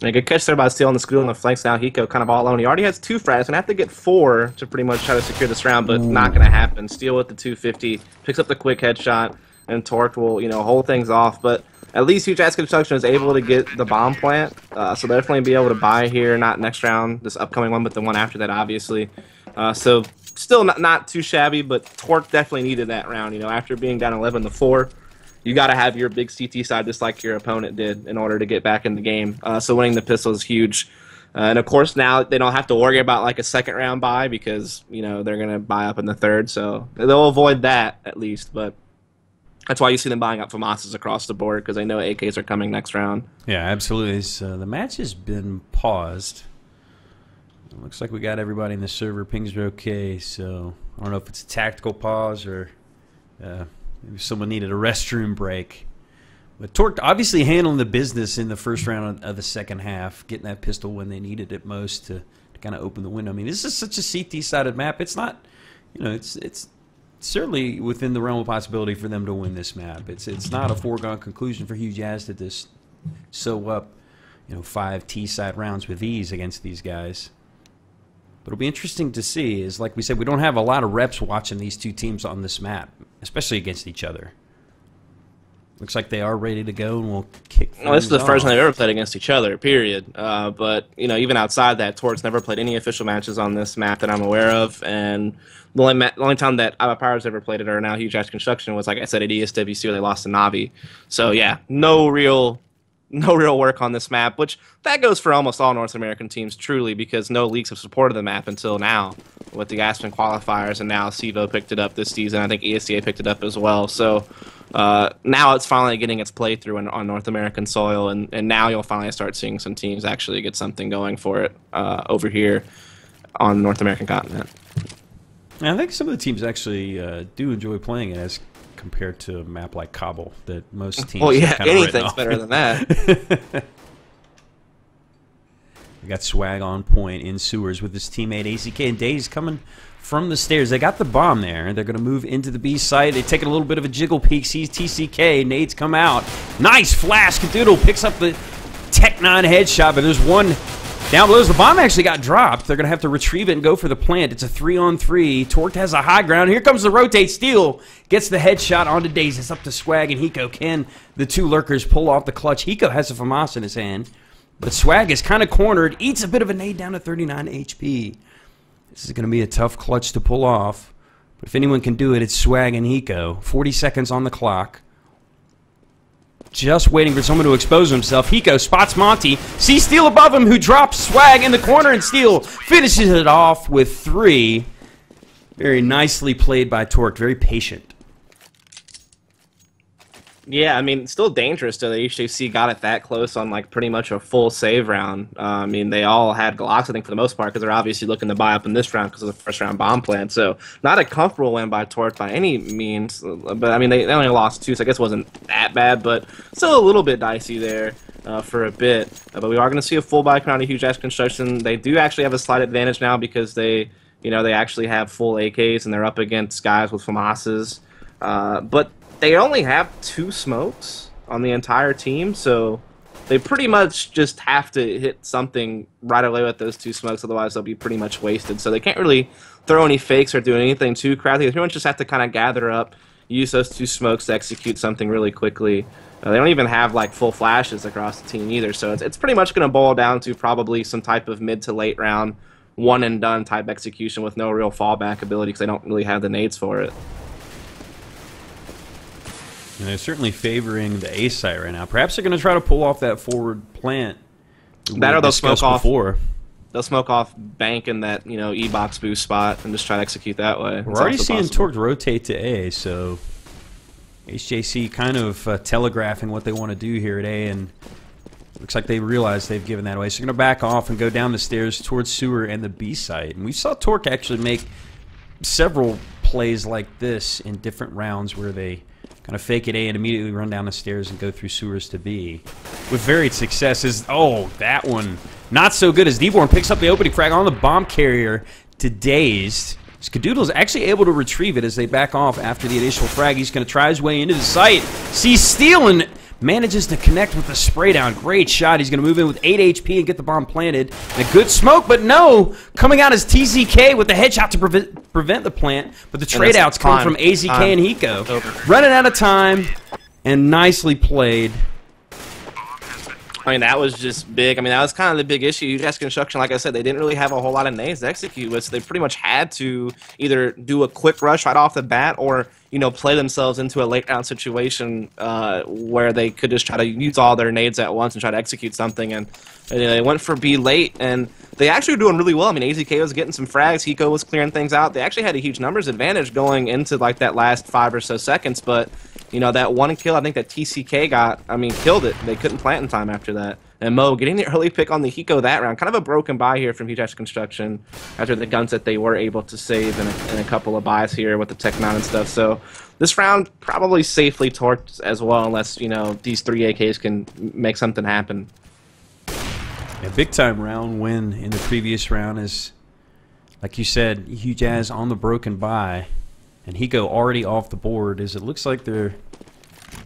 A good catch there by Steel on the Skadoodle on the flanks. Now Hiko kind of all alone. He already has 2 frags. Going to have to get 4 to pretty much try to secure this round, but not going to happen. Steel with the 250. Picks up the quick headshot, and Torque will, hold things off. But at least Huge Ass Construction is able to get the bomb plant, so they'll definitely be able to buy here, not next round, this upcoming one, but the one after that, obviously. So still not too shabby, but Torque definitely needed that round. After being down 11-4, you got to have your big CT side just like your opponent did in order to get back in the game. So winning the pistol is huge. And of course now they don't have to worry about like a second round buy because, they're going to buy up in the third, so they'll avoid that at least, but that's why you see them buying up FAMASas across the board, because they know AKs are coming next round. Yeah, absolutely. The match has been paused. It looks like we got everybody in the server. Pings are okay, so I don't know if it's a tactical pause or maybe someone needed a restroom break. But Torque obviously handling the business in the first round of the second half, getting that pistol when they needed it most to kind of open the window. I mean, this is such a CT-sided map. It's not, it's certainly within the realm of possibility for them to win this map. It's not a foregone conclusion for Huge Jazz to just sew up, 5 T-side rounds with ease against these guys. But it'll be interesting to see, is like we said, we don't have a lot of reps watching these 2 teams on this map, especially against each other. Looks like they are ready to go, and we'll kick things Well, this is the first off. time they've ever played against each other, period. But, even outside that, Torque's never played any official matches on this map that I'm aware of, and the only time that Ava Powers ever played it, or now Huge Ass Construction, was, like I said, at ESWC where they lost to Navi. So, yeah, no real work on this map, which that goes for almost all North American teams, truly, because no leagues have supported the map until now with the Aspen qualifiers, and now CEVO picked it up this season. I think ESTA picked it up as well. So now it's finally getting its playthrough on North American soil, and now you'll finally start seeing some teams actually get something going for it over here on the North American continent. I think some of the teams actually do enjoy playing it as compared to a map like Cobble that most teams Well, yeah, kind of anything's better than that. We got Swag on point in sewers with his teammate AZK, and Daze coming from the stairs. They got the bomb there. They're going to move into the B site. They take a little bit of a jiggle peek. Sees TCK. Nades come out. Nice flash. Kadoodle picks up the Tech 9 headshot, but there's one down below. The bomb actually got dropped. They're going to have to retrieve it and go for the plant. It's a 3-on-3. Torque has a high ground. Here comes the rotate. Steel gets the headshot onto Daze. It's up to Swag and Hiko. Can the 2 lurkers pull off the clutch? Hiko has a FAMAS in his hand, but Swag is kind of cornered. Eats a bit of a nade down to 39 HP. This is going to be a tough clutch to pull off. But if anyone can do it, it's Swag and Hiko. 40 seconds on the clock. Just waiting for someone to expose himself. Hiko spots Monty. Sees Steel above him, who drops Swag in the corner, and Steel finishes it off with 3. Very nicely played by Torque. Very patient. Yeah, I mean, still dangerous to the HJC got it that close on like pretty much a full save round. I mean, they all had Glocks, I think, for the most part, because they're obviously looking to buy up in this round because of the first round bomb plan. So not a comfortable win by Torque by any means. But I mean, they only lost 2, so I guess it wasn't that bad, but still a little bit dicey there. for a bit. But we are going to see a full buy come out of HJC Construction. They do actually have a slight advantage now because they actually have full AKs and they're up against guys with FAMASs. But they only have 2 smokes on the entire team, so they pretty much just have to hit something right away with those 2 smokes, otherwise they'll be pretty much wasted. So they can't really throw any fakes or do anything too crafty. They pretty much just have to kind of gather up, use those 2 smokes to execute something really quickly. They don't even have like full flashes across the team either, so it's pretty much going to boil down to probably some type of mid to late round one and done type execution with no real fallback ability because they don't really have the nades for it. And they're certainly favoring the A site right now. Perhaps they're going to try to pull off that forward plant. That or they'll smoke off. They'll smoke off bank in that E-box boost spot and just try to execute that way. We're already seeing Torque rotate to A, so HJC kind of telegraphing what they want to do here at A, and looks like they realize they've given that away. So they're going to back off and go down the stairs towards Sewer and the B site. And we saw Torque actually make several plays like this in different rounds where they kind of fake it A and immediately run down the stairs and go through sewers to B. With varied successes. Oh, that one not so good as D-Born picks up the opening frag on the bomb carrier to Dazed. Skadoodle is actually able to retrieve it as they back off after the initial frag. He's going to try his way into the site. Sees Steel and manages to connect with the spray down. Great shot. He's going to move in with 8 HP and get the bomb planted. And a good smoke, but no! Coming out is TZK with the headshot to prevent the plant. But the trade outs come from AZK and Hiko. Running out of time, and nicely played. I mean, that was just big. I mean, that was kind of the big issue. HJC Construction, like I said, they didn't really have a whole lot of nades to execute with, so they pretty much had to either do a quick rush right off the bat or, play themselves into a late round situation where they could just try to use all their nades at once and try to execute something. And they went for B late, and they actually were doing really well. I mean, AZK was getting some frags, Hiko was clearing things out. They actually had a huge numbers advantage going into like that last 5 or so seconds, but that one kill I think that TCK got, I mean, killed it. They couldn't plant in time after that. And Mo getting the early pick on the Hiko that round. Kind of a broken buy here from HJC Construction after the guns that they were able to save in a couple of buys here with the Tech 9 and stuff. So this round probably safely torqued as well, unless, these 3 AKs can make something happen. A big-time round win in the previous round is, like you said, HJC on the broken buy. And Hiko already off the board, as it looks like they're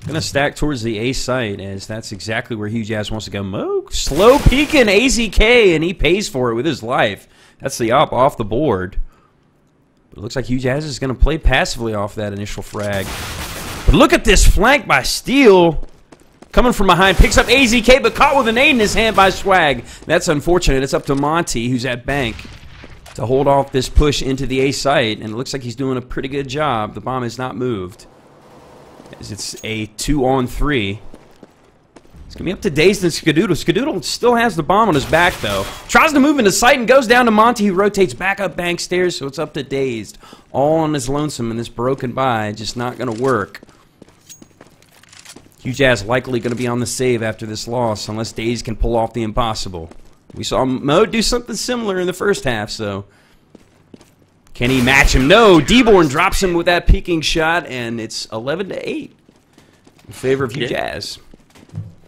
going to stack towards the A site, as that's exactly where HJC wants to go. Mo slow peeking AZK, and he pays for it with his life. That's the op off the board. But it looks like HJC is going to play passively off that initial frag. But look at this flank by Steel. Coming from behind, picks up AZK, but caught with a nade in his hand by Swag. That's unfortunate. It's up to Monty, who's at bank, to hold off this push into the A site, and it looks like he's doing a pretty good job. The bomb has not moved, as it's a 2-on-3. It's going to be up to Dazed and Skadoodle. Skadoodle still has the bomb on his back, though. Tries to move into sight and goes down to Monty, who rotates back up bank stairs, so it's up to Dazed. All on his lonesome in this broken buy, just not going to work. HJC likely going to be on the save after this loss, unless Dazed can pull off the impossible. We saw Mo do something similar in the first half, so can he match him? No, D-Born drops him with that peeking shot, and it's 11-8 in favor of HJC.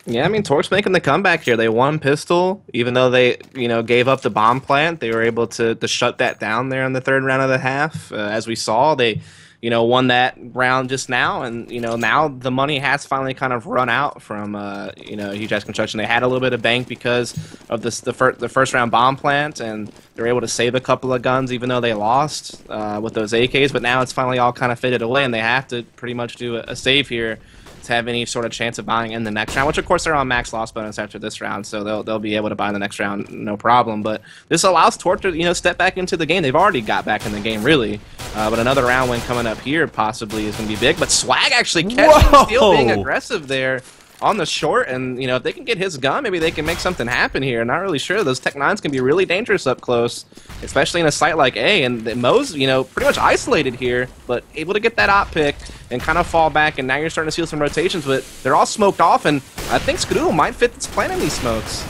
Yeah, I mean, Torque's making the comeback here. They won pistol, even though they, gave up the bomb plant. They were able to shut that down there in the third round of the half. As we saw, they won that round just now, and now the money has finally kind of run out from HJC Construction. They had a little bit of bank because of the first round bomb plant, and they were able to save a couple of guns even though they lost with those AKs. But now it's finally all kind of faded away, and they have to pretty much do a save here to have any sort of chance of buying in the next round, which of course they're on max loss bonus after this round, so they'll be able to buy in the next round, no problem. But this allows Torque to step back into the game. They've already got back in the game, really. But another round win coming up here possibly is going to be big. But Swag actually catching Steel being aggressive there on the short, and if they can get his gun, maybe they can make something happen here. Not really sure. Those Tech 9s can be really dangerous up close, especially in a site like A. And Mo's pretty much isolated here, but able to get that op pick and kind of fall back. And now you're starting to see some rotations, but they're all smoked off, and I think Skadoodle might fit this plan in these smokes.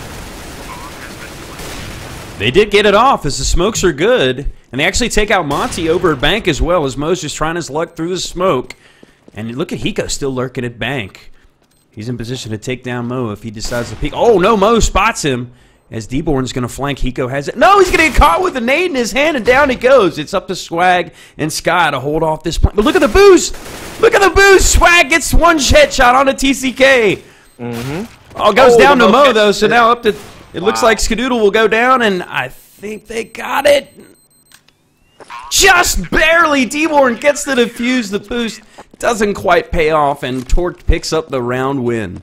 They did get it off, as the smokes are good, and they actually take out Monty over at bank as well, as Mo's just trying his luck through the smoke. And look at Hiko still lurking at bank. He's in position to take down Mo if he decides to peek. Oh, no, Mo spots him as D-Born's going to flank. Hiko has it. No, he's going to get caught with a nade in his hand, and down he goes. It's up to Swag and Sky to hold off this point. But look at the boost. Look at the boost. Swag gets one headshot on a TCK. Oh, it goes down to Mo, though, so now up to... It looks like Skadoodle will go down, and I think they got it. Just barely. D-Born gets the defuse. The boost doesn't quite pay off, and Torque picks up the round win.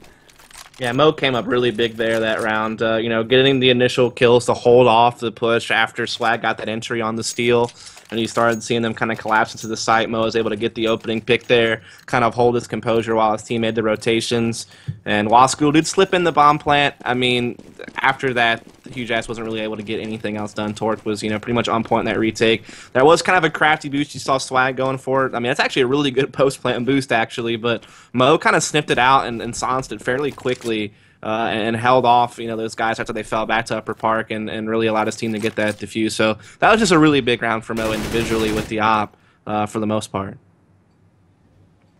Yeah, Mo came up really big there that round. You know, getting the initial kills to hold off the push after Swag got that entry on the steal. And you started seeing them kind of collapse into the site. Mo was able to get the opening pick there, kind of hold his composure while his team made the rotations. And while School did slip in the bomb plant, I mean, after that, Huge Ass wasn't really able to get anything else done. Torque was, you know, pretty much on point in that retake. That was kind of a crafty boost. You saw Swag going for it. I mean, that's actually a really good post-plant boost, actually. But Mo kind of sniffed it out and silenced it fairly quickly. And held off, you know, those guys after they fell back to Upper Park and really allowed his team to get that defuse. So that was just a really big round for Mo individually with the op for the most part.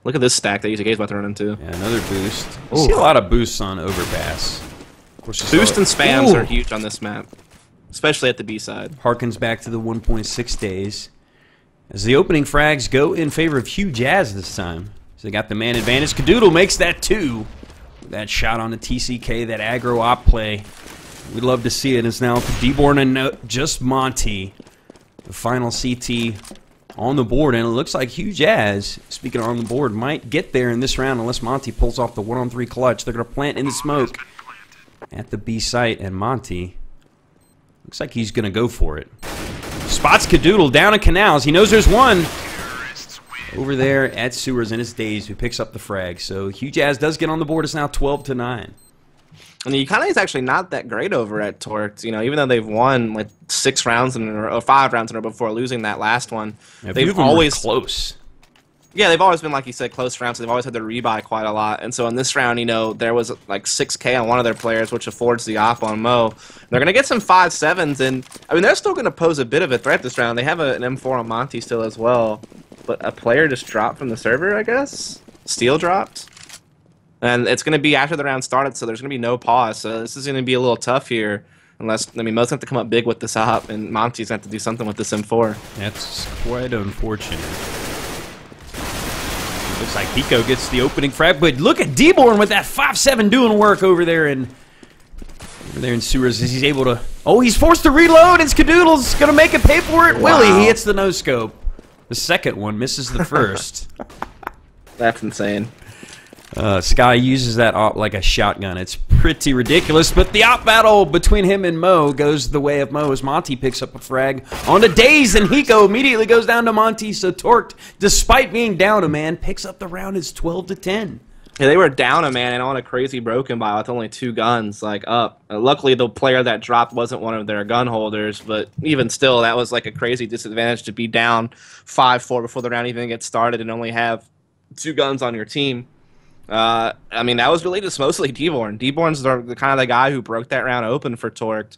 Look at this stack that UCK is about to run into. Yeah, another boost. You see a lot of boosts on Overpass. Of course, boost and spams are huge on this map, especially at the B side. Harkens back to the 1.6 days as the opening frags go in favor of Hugh Jazz this time. So they got the man advantage. Skadoodle makes that 2. That shot on the TCK, that aggro op play. We'd love to see it. It's now to D-Born and just Monty. The final CT on the board, and it looks like Hugh Jazz, speaking on the board, might get there in this round unless Monty pulls off the 1-on-3 clutch. They're going to plant in the smoke at the B site, and Monty looks like he's going to go for it. Spots Skadoodle down in Canals. He knows there's one over there at Sewers in his days who picks up the frag. So Hugh Jazz does get on the board. It's now 12-9. And the Economy is actually not that great over at Torque. You know, even though they've won like 6 rounds in a row, or 5 rounds in a row before losing that last one, yeah, they've always close. Yeah, they've always been, like you said, close rounds. So they've always had to rebuy quite a lot. And so in this round, you know, there was like 6K on one of their players, which affords the op on Mo. They're going to get some 5.7s, and I mean, they're still going to pose a bit of a threat this round. They have an M4 on Monty still as well. But a player just dropped from the server, I guess? Steel dropped? And it's going to be after the round started, so there's going to be no pause. So this is going to be a little tough here. Unless, I mean, Mo's going to have to come up big with this op, and Monty's going to have to do something with this M4. That's quite unfortunate. Looks like Hiko gets the opening frag, but look at D-Born with that 5.7 doing work over there in Sewers as he's able to... Oh, he's forced to reload, and Skadoodle's going to make it pay for it. Wow. Willie, he hits the no-scope. The second one misses the first. That's insane. Sky uses that op like a shotgun. It's pretty ridiculous, but the op battle between him and Mo goes the way of Mo as Monty picks up a frag on the Daze, and Hiko immediately goes down to Monty, so Torque, despite being down a man, picks up the round. It's 12-10. Yeah, they were down a man and on a crazy broken buy with only 2 guns, like, up. Luckily, the player that dropped wasn't one of their gun holders, but even still, that was like a crazy disadvantage to be down 5-4 before the round even gets started and only have 2 guns on your team. I mean, that was really just mostly D-Born. D-Born's the kind of the guy who broke that round open for Torque,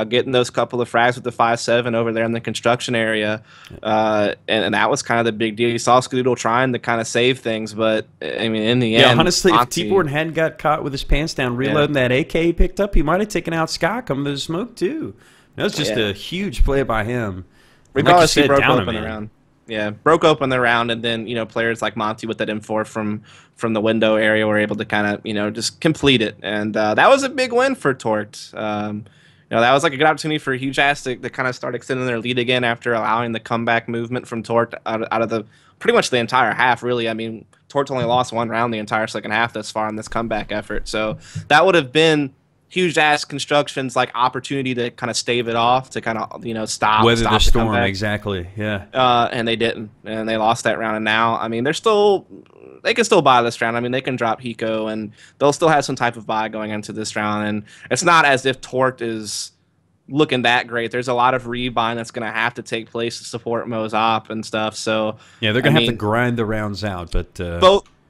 getting those couple of frags with the 5.7 over there in the construction area, and that was kind of the big deal. You saw Skadoodle trying to kind of save things, but, I mean, in the end... Yeah, honestly, if D-Born hadn't got caught with his pants down reloading that AK he picked up, he might have taken out Sky coming to the smoke, too. That was just a huge play by him. Regardless, he broke open the round. Yeah, broke open the round, and then, you know, players like Monty with that M4 from the window area were able to kind of, you know, just complete it. And that was a big win for Torque. You know, that was like a good opportunity for Huge Ass to kind of start extending their lead again after allowing the comeback movement from Torque out of the pretty much the entire half, really. I mean, Torque only lost 1 round the entire second half thus far in this comeback effort. So that would have been Huge Ass Construction's like opportunity to kind of stave it off, to kind of, you know, weather the storm. Exactly, yeah. And they didn't, and they lost that round. And now, I mean, they can still buy this round. I mean, they can drop Hiko, and they'll still have some type of buy going into this round. And it's not as if Torque is looking that great. There's a lot of rebuying that's going to have to take place to support Mo's op and stuff. So yeah, they're going to have to grind the rounds out. But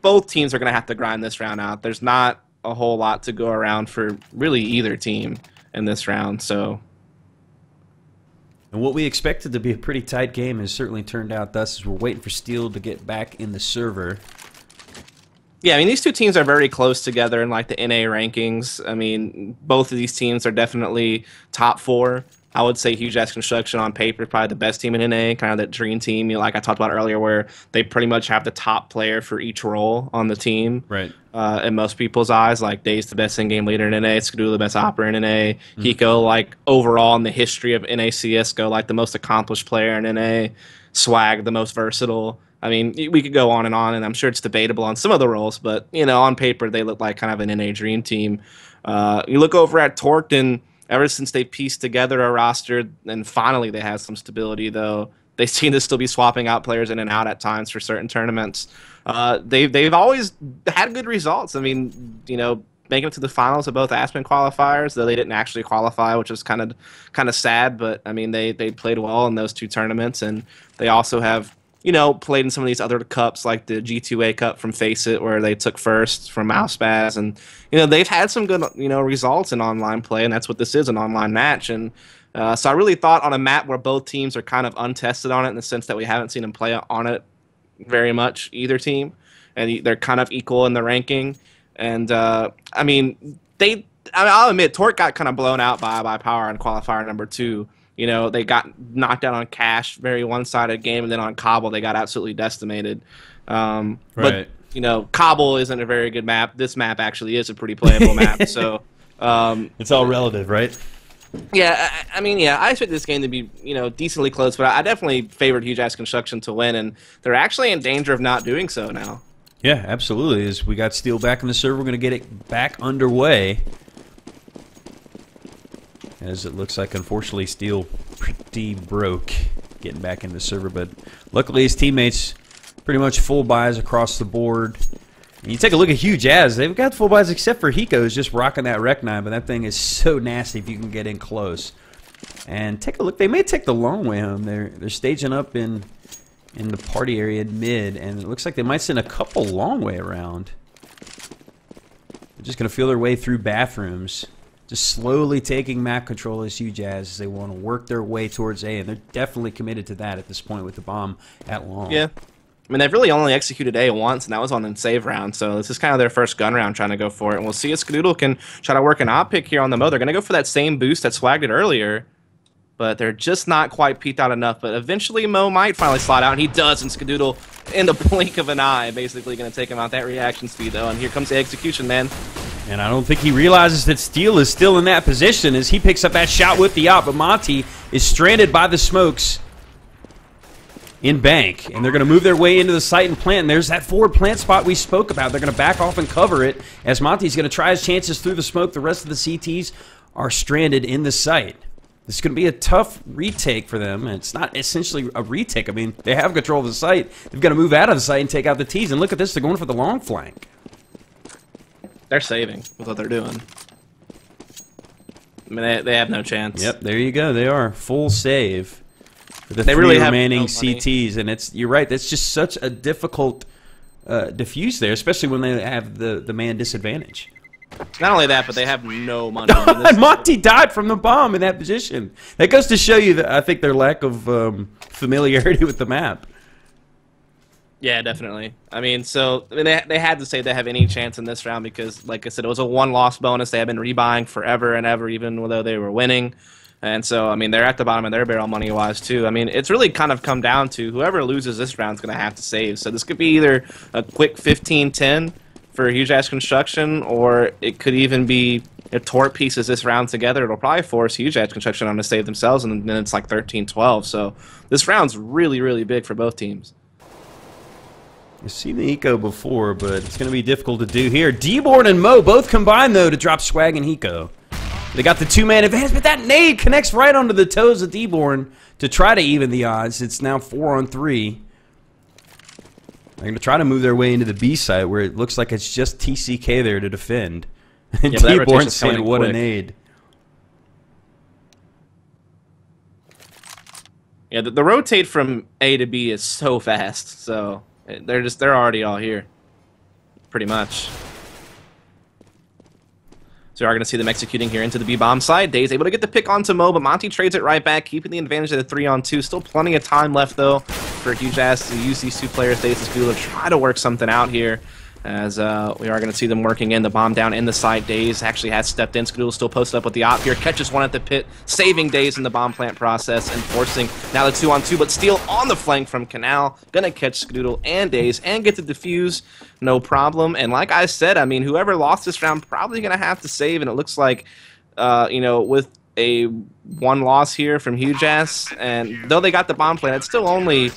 both teams are going to have to grind this round out. There's not a whole lot to go around for really either team in this round. So, and what we expected to be a pretty tight game has certainly turned out thus as we're waiting for Steel to get back in the server. Yeah, I mean, these two teams are very close together in like the NA rankings. I mean, both of these teams are definitely top 4. I would say Huge Ass Construction on paper is probably the best team in NA, kind of that dream team, like I talked about earlier, where they pretty much have the top player for each role on the team. Right. In most people's eyes, like Dave's the best in-game leader in NA, Skadoo the best operator in NA, Hiko, like overall in the history of NA CSGO, like the most accomplished player in NA, Swag the most versatile. I mean, we could go on, and I'm sure it's debatable on some of the roles, but, on paper, they look like kind of an NA dream team. You look over at Torqued, and ever since they pieced together a roster, and finally they have some stability, though, they seem to still be swapping out players in and out at times for certain tournaments. They've always had good results. I mean, making it to the finals of both Aspen qualifiers, though they didn't actually qualify, which was kind of sad, but, I mean, they played well in those 2 tournaments, and they also have played in some of these other cups, like the G2A Cup from Face It, where they took first from Mousebaz, and they've had some good results in online play, and that's what this is, an online match. And so I really thought on a map where both teams are kind of untested on it, in the sense that we haven't seen them play on it very much, either team, and they're kind of equal in the ranking. And I mean, I'll admit, Torque got kind of blown out by Power in qualifier number 2. They got knocked out on Cash, very one-sided game, and then on Cobble they got absolutely decimated. Right. But, Cobble isn't a very good map. This map actually is a pretty playable map. So it's all relative, right? Yeah, I mean, I expect this game to be, decently close, but I definitely favored Huge Ass Construction to win, and they're actually in danger of not doing so now. Yeah, absolutely. As we got Steel back in the server, we're going to get it back underway. As it looks like, unfortunately, Steel pretty broke getting back into the server, but luckily his teammates pretty much full buys across the board. And you take a look at Huge Az, they've got full buys except for Hiko is just rocking that Rec 9, but that thing is so nasty if you can get in close. And take a look, they may take the long way home. They're staging up in the party area mid, and it looks like they might send a couple long way around. They're just going to feel their way through bathrooms. Just slowly taking map control as Huge as they want to work their way towards A, and they're definitely committed to that at this point with the bomb at long. Yeah. I mean, they've really only executed A once, and that was on a save round, so this is kind of their first gun round trying to go for it. And we'll see if Skadoodle can try to work an op pick here on the Mo. They're going to go for that same boost that Swag did earlier, but they're just not quite peeked out enough. But eventually Mo might finally slide out, and he does, and Skadoodle, in the blink of an eye, basically going to take him out that reaction speed, though. And here comes the execution, man. And I don't think he realizes that Steel is still in that position as he picks up that shot with the op, but Monty is stranded by the smokes in bank, and they're going to move their way into the site and plant, and there's that forward plant spot we spoke about. They're going to back off and cover it as Monty's going to try his chances through the smoke. The rest of the CTs are stranded in the site. This is going to be a tough retake for them, and it's not essentially a retake. I mean, they have control of the site. They've got to move out of the site and take out the Ts, and look at this. They're going for the long flank. They're saving with what they're doing. I mean, they have no chance. Yep, there you go. They are full save for the they three really remaining have no CTs, and you're right. That's just such a difficult defuse there, especially when they have the man disadvantage. Not only that, but they have no money. Monty died from the bomb in that position. That goes to show you that I think their lack of familiarity with the map. Yeah, definitely. I mean, they had to say they have any chance in this round because, like I said, it was a one-loss bonus. They have been rebuying forever and ever, even though they were winning. And so, I mean, they're at the bottom of their barrel money-wise, too. I mean, it's really kind of come down to whoever loses this round is going to have to save. So this could be either a quick 15-10 for Huge Ass Construction, or it could even be if Torque pieces this round together, it'll probably force Huge Ass Construction on to save themselves, and then it's like 13-12. So this round's really, really big for both teams. I've seen the eco before, but it's going to be difficult to do here. D-Born and Mo both combined, though, to drop Swag and Hiko. They got the two-man advance, but that nade connects right onto the toes of D-Born to try to even the odds. It's now 4-on-3. They're going to try to move their way into the B site, where it looks like it's just TCK there to defend. And yeah, D-Born's saying, what a nade. Yeah, the rotate from A to B is so fast, so they're already all here, pretty much. So we are going to see them executing here into the B-bomb side. Dave's able to get the pick onto Mo, but Monty trades it right back, keeping the advantage of the 3-on-2. Still plenty of time left, though, for Huge Ass to use these two players, Dave's and Skadoo, to try to work something out here. as we are going to see them working in the bomb down in the side. Daze actually has stepped in. Skadoodle still posted up with the op here. Catches one at the pit, saving Daze in the bomb plant process and forcing now the 2-on-2, but Steel on the flank from Canal. Going to catch Skadoodle and Daze and get the defuse, no problem. And like I said, I mean, whoever lost this round probably going to have to save, and it looks like, you know, with a 1 loss here from HJC, and though they got the bomb plant, it's still only...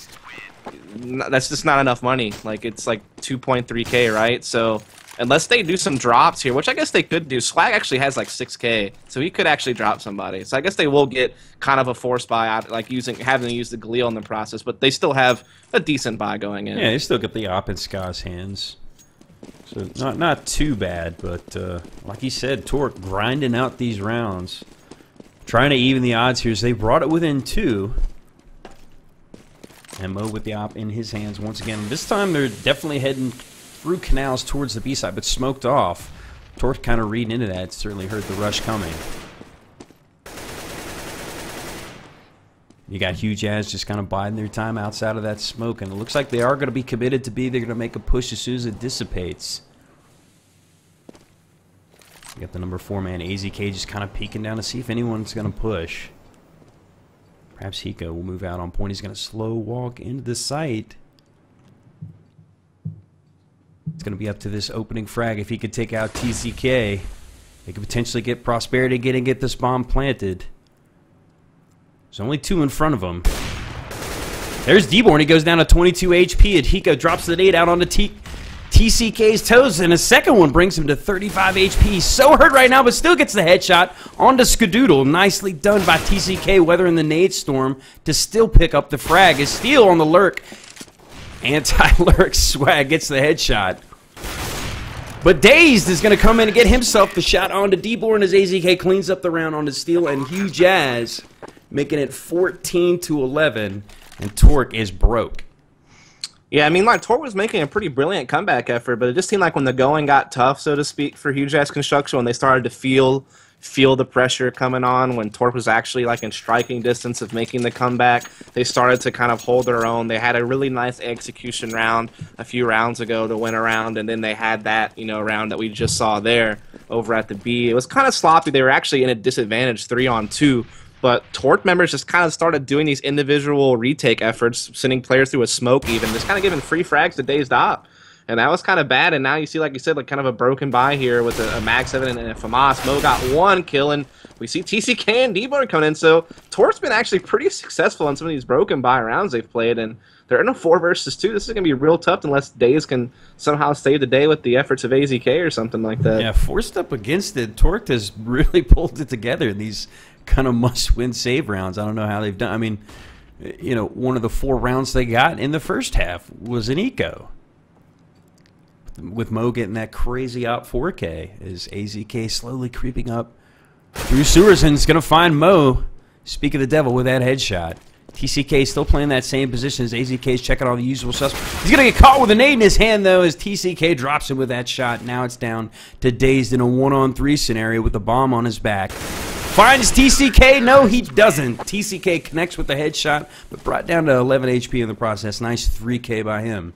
that's just not enough money. Like, it's like 2.3k, right? So unless they do some drops here, which I guess they could do. Swag actually has like 6k, so he could actually drop somebody. So I guess they will get kind of a force buy out, like having to use the Galil in the process, but they still have a decent buy going in. Yeah, they still get the op in Ska's hands. So not too bad, but like he said, Torque grinding out these rounds. Trying to even the odds here as they brought it within 2. And Mo with the op in his hands once again. This time they're definitely heading through canals towards the B side, but smoked off. Torque kind of reading into that. Certainly heard the rush coming. You got HJC just kind of biding their time outside of that smoke, and it looks like they are going to be committed to B. They're going to make a push as soon as it dissipates. You got the number 4 man, AZK, just kind of peeking down to see if anyone's going to push. Perhaps Hiko will move out on point. He's going to slow walk into the site. It's going to be up to this opening frag. If he could take out TCK, they could potentially get Prosperity again and get this bomb planted. There's only 2 in front of him. There's D-Born. He goes down to 22 HP, and Hiko drops the nade out onto TCK's toes, and a second one brings him to 35 HP. He's so hurt right now, but still gets the headshot onto Skadoodle. Nicely done by TCK, weathering the nade storm to still pick up the frag. His Steel on the lurk. Anti-lurk Swag gets the headshot. But Dazed is going to come in and get himself the shot onto D-Born as AZK cleans up the round onto Steel, and HJC making it 14-11, and Torque is broke. Yeah, I mean, like, Torque was making a pretty brilliant comeback effort, but it just seemed like when the going got tough, so to speak, for HJC Construction, when they started to feel the pressure coming on, when Torque was actually, like, in striking distance of making the comeback, they started to kind of hold their own. They had a really nice execution round a few rounds ago to win a round, and then they had that, you know, round that we just saw there over at the B. It was kind of sloppy. They were actually in a disadvantage 3-on-2. But Torque members just kind of started doing these individual retake efforts, sending players through a smoke even, just kind of giving free frags to Dazed Op. And that was kind of bad, and now you see, like you said, like kind of a broken buy here with a Mag 7 and a FAMAS. Mo got 1 kill, and we see TCK and D-Born coming in. So Torque's been actually pretty successful in some of these broken buy rounds they've played, and they're in a 4 versus 2. This is going to be real tough unless Daze can somehow save the day with the efforts of AZK or something like that. Yeah, forced up against it. Torque has really pulled it together in these kind of must-win save rounds. I don't know how they've done. I mean, you know, one of the 4 rounds they got in the first half was an eco, with Mo getting that crazy op 4K as AZK slowly creeping up through sewers, and it's going to find Mo. Speak of the devil with that headshot. TCK still playing that same position as AZK is checking all the usual suspects. He's going to get caught with a nade in his hand, though, as TCK drops him with that shot. Now it's down to Dazed in a 1-on-3 scenario with the bomb on his back. Finds TCK. No, he doesn't. TCK connects with the headshot, but brought down to 11 HP in the process. Nice 3K by him.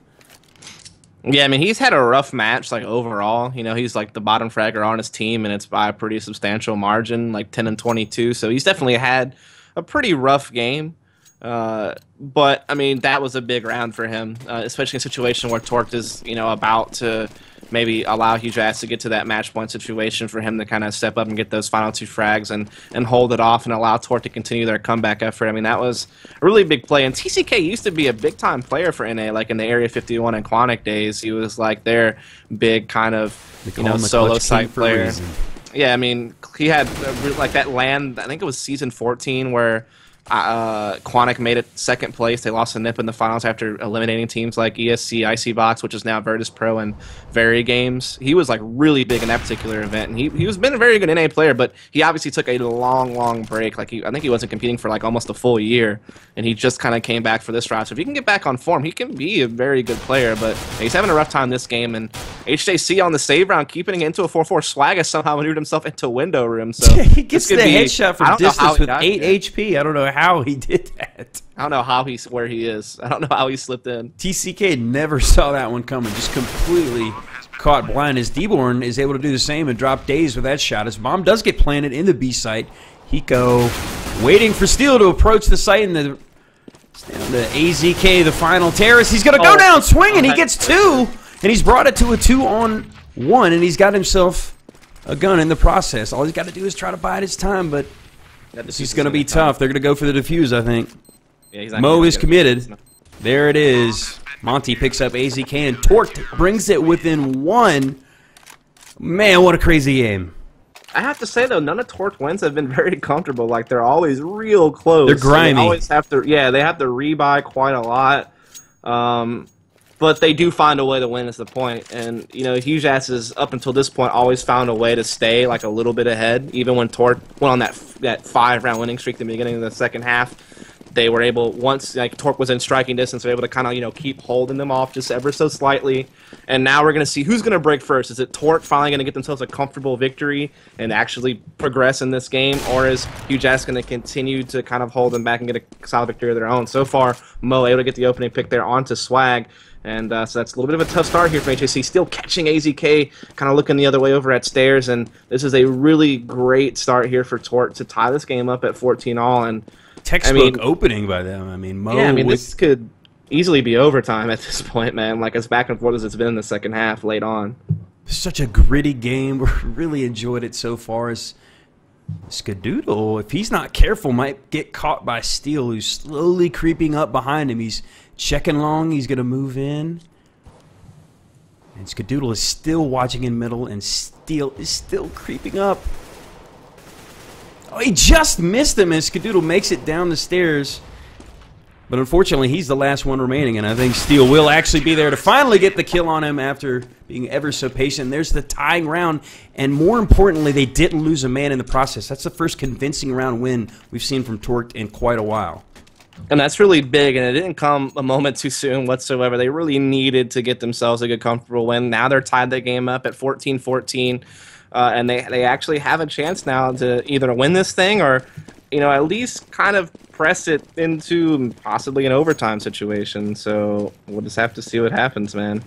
Yeah, I mean, he's had a rough match, like, overall. You know, he's, like, the bottom fragger on his team, and it's by a pretty substantial margin, like 10-22. So he's definitely had a pretty rough game. But, I mean, that was a big round for him, especially in a situation where Torque is, you know, about to maybe allow HJC to get to that match point situation for him to kind of step up and get those final 2 frags and hold it off and allow Torque to continue their comeback effort. I mean, that was a really big play. And TCK used to be a big-time player for NA, like in the Area 51 and Quantic days. He was like their big kind of, you know, solo site player. Yeah, I mean, he had like that land, I think it was season 14, where Quantic made it 2nd place. They lost to NIP in the finals after eliminating teams like ESC, ICBox, which is now Virtus Pro, and Very Games. He was like really big in that particular event, and he was been a very good NA player, but he obviously took a long break. Like I think he wasn't competing for like almost a full year, and he just kind of came back for this round. So if he can get back on form, he can be a very good player, but he's having a rough time this game. And HJC on the save round, keeping it into a 4-4. Swag has somehow maneuvered himself into window room. So he gets the headshot from distance with 8 HP. I don't know how he did that. I don't know how where he is. I don't know how he slipped in. TCK never saw that one coming. Just completely caught blind as D-Born is able to do the same and drop Daze with that shot. His bomb does get planted in the B site. Hiko waiting for Steel to approach the site, and the AZK, the final terrorist. He's going to go down swinging. He gets 2, and he's brought it to a 2-on-1, and he's got himself a gun in the process. All he's got to do is try to bide his time, but he's going to be tough. They're going to go for the defuse, I think. Yeah, Mo is committed. There it is. Monty picks up AZK, and Torque brings it within 1. Man, what a crazy game. I have to say, though, none of Torque wins have been very comfortable. Like, they're always real close. They're grimy. They always have to, yeah, they have to rebuy quite a lot. But they do find a way to win is the point. And, you know, Huge Ass has, up until this point, always found a way to stay, like, a little bit ahead. Even when Torque went on that 5-round winning streak at the beginning of the second half, they were able, once like Torque was in striking distance, they were able to kind of, you know, keep holding them off just ever so slightly. And now we're going to see who's going to break first. Is it Torque finally going to get themselves a comfortable victory and actually progress in this game, or is Huge Ass going to continue to kind of hold them back and get a solid victory of their own? So far, Mo able to get the opening pick there onto Swag. And so that's a little bit of a tough start here for HJC. Still catching AZK, kind of looking the other way over at Stairs. And this is a really great start here for Torque to tie this game up at 14-all. And textbook opening by them. I mean, Mo. Yeah, I mean, this could easily be overtime at this point, man. Like, as back and forth as it's been in the second half, late on. Such a gritty game. We really enjoyed it so far. Skadoodle, if he's not careful, might get caught by Steel, who's slowly creeping up behind him. He's checking long. He's going to move in. And Skadoodle is still watching in middle, and Steel is still creeping up. Oh, he just missed him as Skadoodle makes it down the stairs. But unfortunately, he's the last one remaining, and I think Steel will actually be there to finally get the kill on him after being ever so patient. There's the tying round, and more importantly, they didn't lose a man in the process. That's the first convincing round win we've seen from Torque in quite a while. And that's really big, and it didn't come a moment too soon whatsoever. They really needed to get themselves a good, comfortable win. Now they're tied the game up at 14-14. And they actually have a chance now to either win this thing or, you know, at least kind of press it into possibly an overtime situation. So we'll just have to see what happens, man.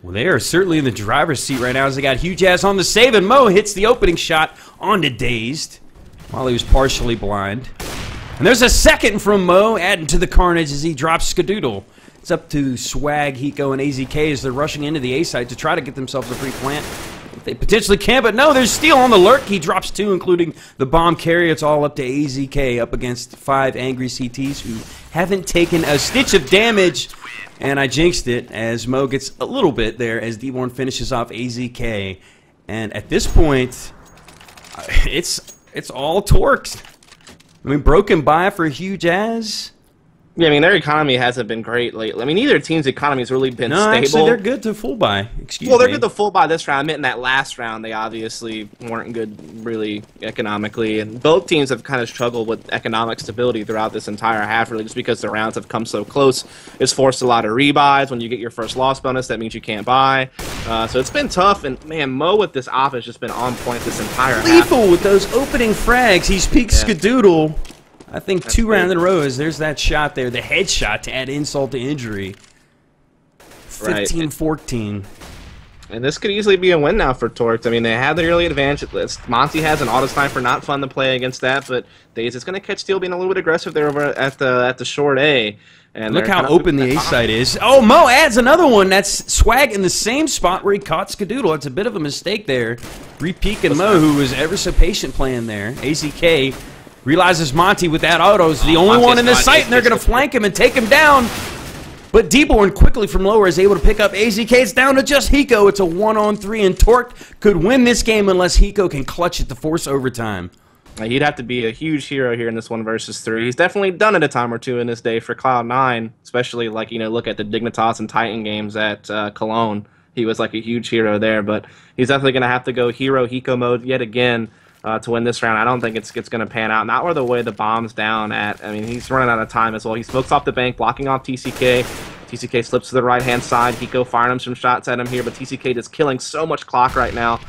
Well, they are certainly in the driver's seat right now as they got Huge Ass on the save, and Mo hits the opening shot onto Dazed while he was partially blind. And there's a second from Mo, adding to the carnage as he drops Skadoodle. It's up to Swag, Hiko, and AZK as they're rushing into the A site to try to get themselves a free plant. They potentially can, but no, there's Steel on the lurk. He drops 2, including the bomb carry. It's all up to AZK up against 5 angry CTs who haven't taken a stitch of damage. And I jinxed it as Mo gets a little bit there as D-Born finishes off AZK. And at this point, it's all Torqued. I mean, broken by for Huge Ass. Yeah, I mean, their economy hasn't been great lately. I mean, neither team's economy has really been stable. Actually, they're good to full buy. Well, they're good to full buy this round. I meant in that last round, they obviously weren't good really economically. And both teams have kind of struggled with economic stability throughout this entire half, really, just because the rounds have come so close. It's forced a lot of rebuys. When you get your first loss bonus, that means you can't buy. So it's been tough. And, man, Mo with this off has just been on point this entire half. Lethal with those opening frags. He's peaked Skadoodle. I think that's 2 rounds in a row. There's that shot there, the headshot to add insult to injury. 15-14. And this could easily be a win now for Torque. I mean, they have the early advantage list. Monty has an auto sniper, not fun to play against that, but Daze is going to catch Steel being a little bit aggressive there over at the short A. And look how open the A side is. Oh, Mo adds another one. That's Swag in the same spot where he caught Skadoodle. It's a bit of a mistake there. Re-peeking Mo, who was ever so patient playing there. AZK realizes Monty with that auto is the only one in this site, and they're going to flank him and take him down. But D-Born quickly from lower is able to pick up AZK. It's down to just Hiko. It's a 1-on-3, and Torque could win this game unless Hiko can clutch it to force overtime. He'd have to be a huge hero here in this 1-versus-3. He's definitely done it a time or two in this day for Cloud9, especially, like, you know, look at the Dignitas and Titan games at Cologne. He was like a huge hero there, but he's definitely going to have to go hero Hiko mode yet again to win this round. I don't think it's going to pan out. Not where the way the bomb's down at. I mean, he's running out of time as well. He smokes off the bank, blocking off TCK. TCK slips to the right-hand side. Hiko firing some shots at him here, but TCK just killing so much clock right now.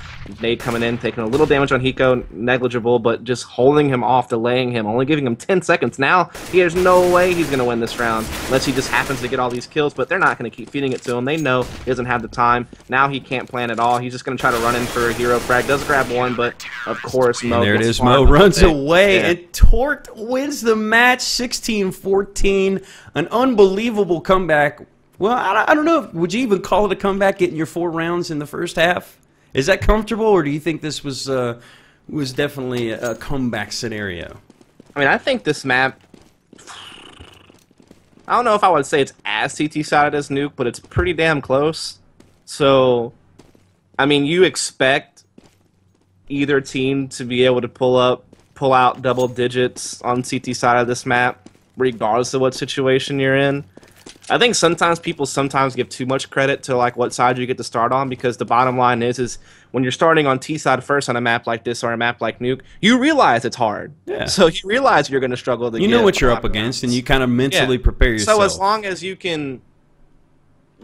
Nade coming in, taking a little damage on Hiko, negligible, but just holding him off, delaying him, only giving him 10 seconds. Now, there's no way he's going to win this round, unless he just happens to get all these kills, but they're not going to keep feeding it to him. They know he doesn't have the time. Now he can't plan at all. He's just going to try to run in for a hero frag. Does grab one, but of course, Mo. And there it is. Mo runs away, and Tort wins the match 16-14. An unbelievable comeback. Well, I don't know. Would you even call it a comeback, getting your 4 rounds in the first half? Is that comfortable, or do you think this was definitely a comeback scenario? I mean, I think this map, I don't know if I would say it's as CT-sided as Nuke, but it's pretty damn close. So, I mean, you expect either team to be able to pull out double digits on CT side of this map, regardless of what situation you're in. I think sometimes people give too much credit to like what side you get to start on, because the bottom line is when you're starting on T side first on a map like this or a map like Nuke, you realize it's hard. Yeah. So you realize you're going to struggle to You know what you're up against, and you kind of mentally prepare yourself. So as long as you can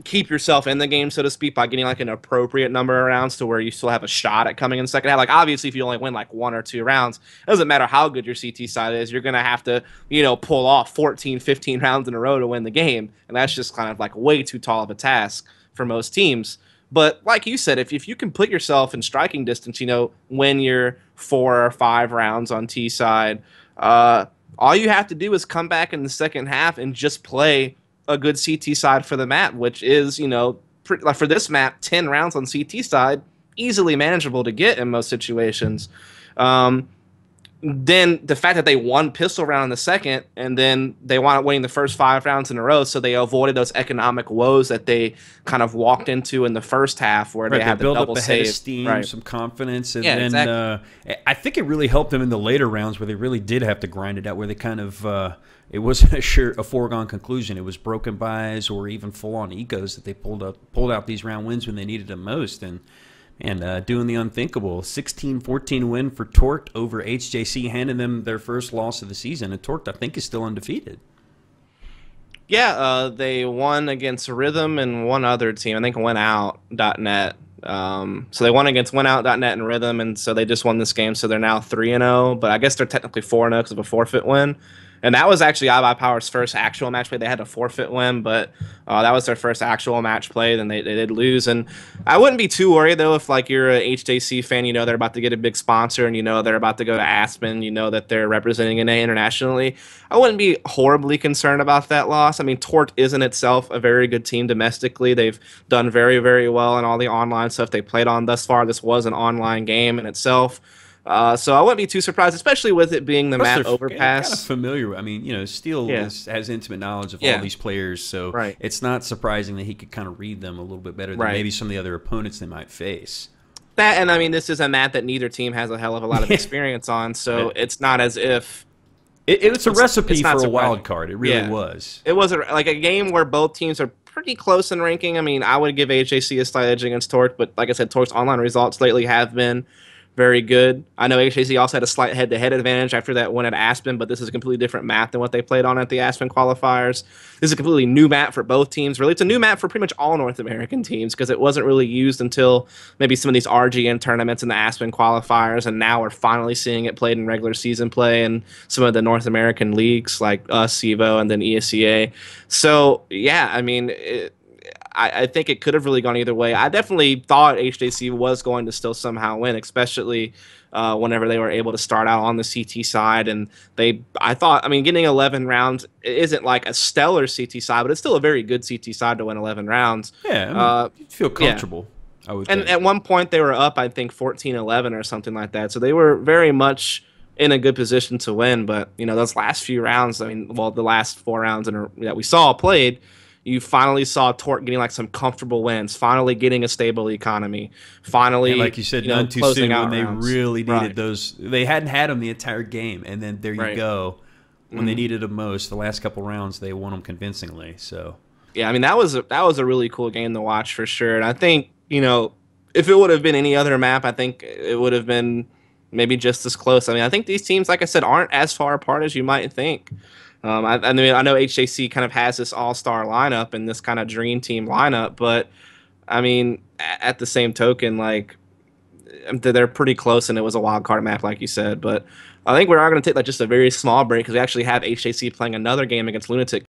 keep yourself in the game, so to speak, by getting like an appropriate number of rounds to where you still have a shot at coming in the second half. Like obviously if you only win like 1 or 2 rounds, it doesn't matter how good your CT side is, you're gonna have to, you know, pull off 14, 15 rounds in a row to win the game. And that's just kind of like way too tall of a task for most teams. But like you said, if you can put yourself in striking distance, you know, when you're 4 or 5 rounds on T side, all you have to do is come back in the second half and just play a good CT side for the map, which is, you know, like for this map, 10 rounds on CT side, easily manageable to get in most situations. Then the fact that they won pistol round in the second, and then they wound up winning the first 5 rounds in a row, so they avoided those economic woes that they kind of walked into in the first half, where they had the double up a save. Head of steam, some confidence, and then exactly. I think it really helped them in the later rounds where they really did have to grind it out, where they kind of it wasn't a foregone conclusion. It was broken buys or even full-on ecos that they pulled out these round wins when they needed them most, and doing the unthinkable. 16-14 win for Torqued over HJC, handing them their first loss of the season. And Torqued, I think, is still undefeated. Yeah, they won against Rhythm and one other team. I think WentOut.net. So they won against WentOut.net and Rhythm, and so they just won this game. So they're now 3-0, but I guess they're technically 4-0 because of a forfeit win. And that was actually iBuyPower's first actual match play. They had a forfeit win, but that was their first actual match play. Then they did lose. And I wouldn't be too worried, though, if like you're a HJC fan, you know they're about to get a big sponsor, and you know they're about to go to Aspen, you know that they're representing NA internationally. I wouldn't be horribly concerned about that loss. I mean, Torqued is in itself a very good team domestically. They've done very, very well in all the online stuff they played on thus far. This was an online game in itself. So I wouldn't be too surprised, especially with it being the map overpass. Kind of familiar. I mean, you know, Steele has intimate knowledge of all these players, so it's not surprising that he could kind of read them a little bit better than maybe some of the other opponents they might face. That, and I mean, this is a map that neither team has a hell of a lot of experience on, so it's not as if it's a recipe for a wild card. It really was. It was like a game where both teams are pretty close in ranking. I mean, I would give HJC a slight edge against Torqued, but like I said, Torqued's online results lately have been very good. I know HJC also had a slight head-to-head advantage after that win at Aspen, but this is a completely different map than what they played on at the Aspen qualifiers. This is a completely new map for both teams. Really, it's a new map for pretty much all North American teams because it wasn't really used until maybe some of these RGN tournaments and the Aspen qualifiers, and now we're finally seeing it played in regular season play in some of the North American leagues like CEVO and then ESEA. So, yeah, I mean, I think it could have really gone either way. I definitely thought HJC was going to still somehow win, especially whenever they were able to start out on the CT side. And I thought, I mean, getting 11 rounds isn't like a stellar CT side, but it's still a very good CT side to win 11 rounds. Yeah, I mean, you feel comfortable. Yeah. I would think. At one point they were up, I think, 14-11 or something like that. So they were very much in a good position to win. But, you know, those last few rounds, I mean, well, the last 4 rounds that we saw played, you finally saw Torqued getting like some comfortable wins, finally getting a stable economy, finally, and like you said, none too soon when they really needed those. They hadn't had them the entire game, and then there you go. When they needed them most, the last couple rounds, they won them convincingly. So yeah, I mean that was a really cool game to watch for sure. And I think, you know, if it would have been any other map, I think it would have been maybe just as close. I mean, I think these teams, like I said, aren't as far apart as you might think. I mean, I know HJC kind of has this all-star lineup and this kind of dream team lineup, but I mean, at the same token, like they're pretty close, and it was a wild card map, like you said. But I think we are going to take like just a very small break because we actually have HJC playing another game against Lunatic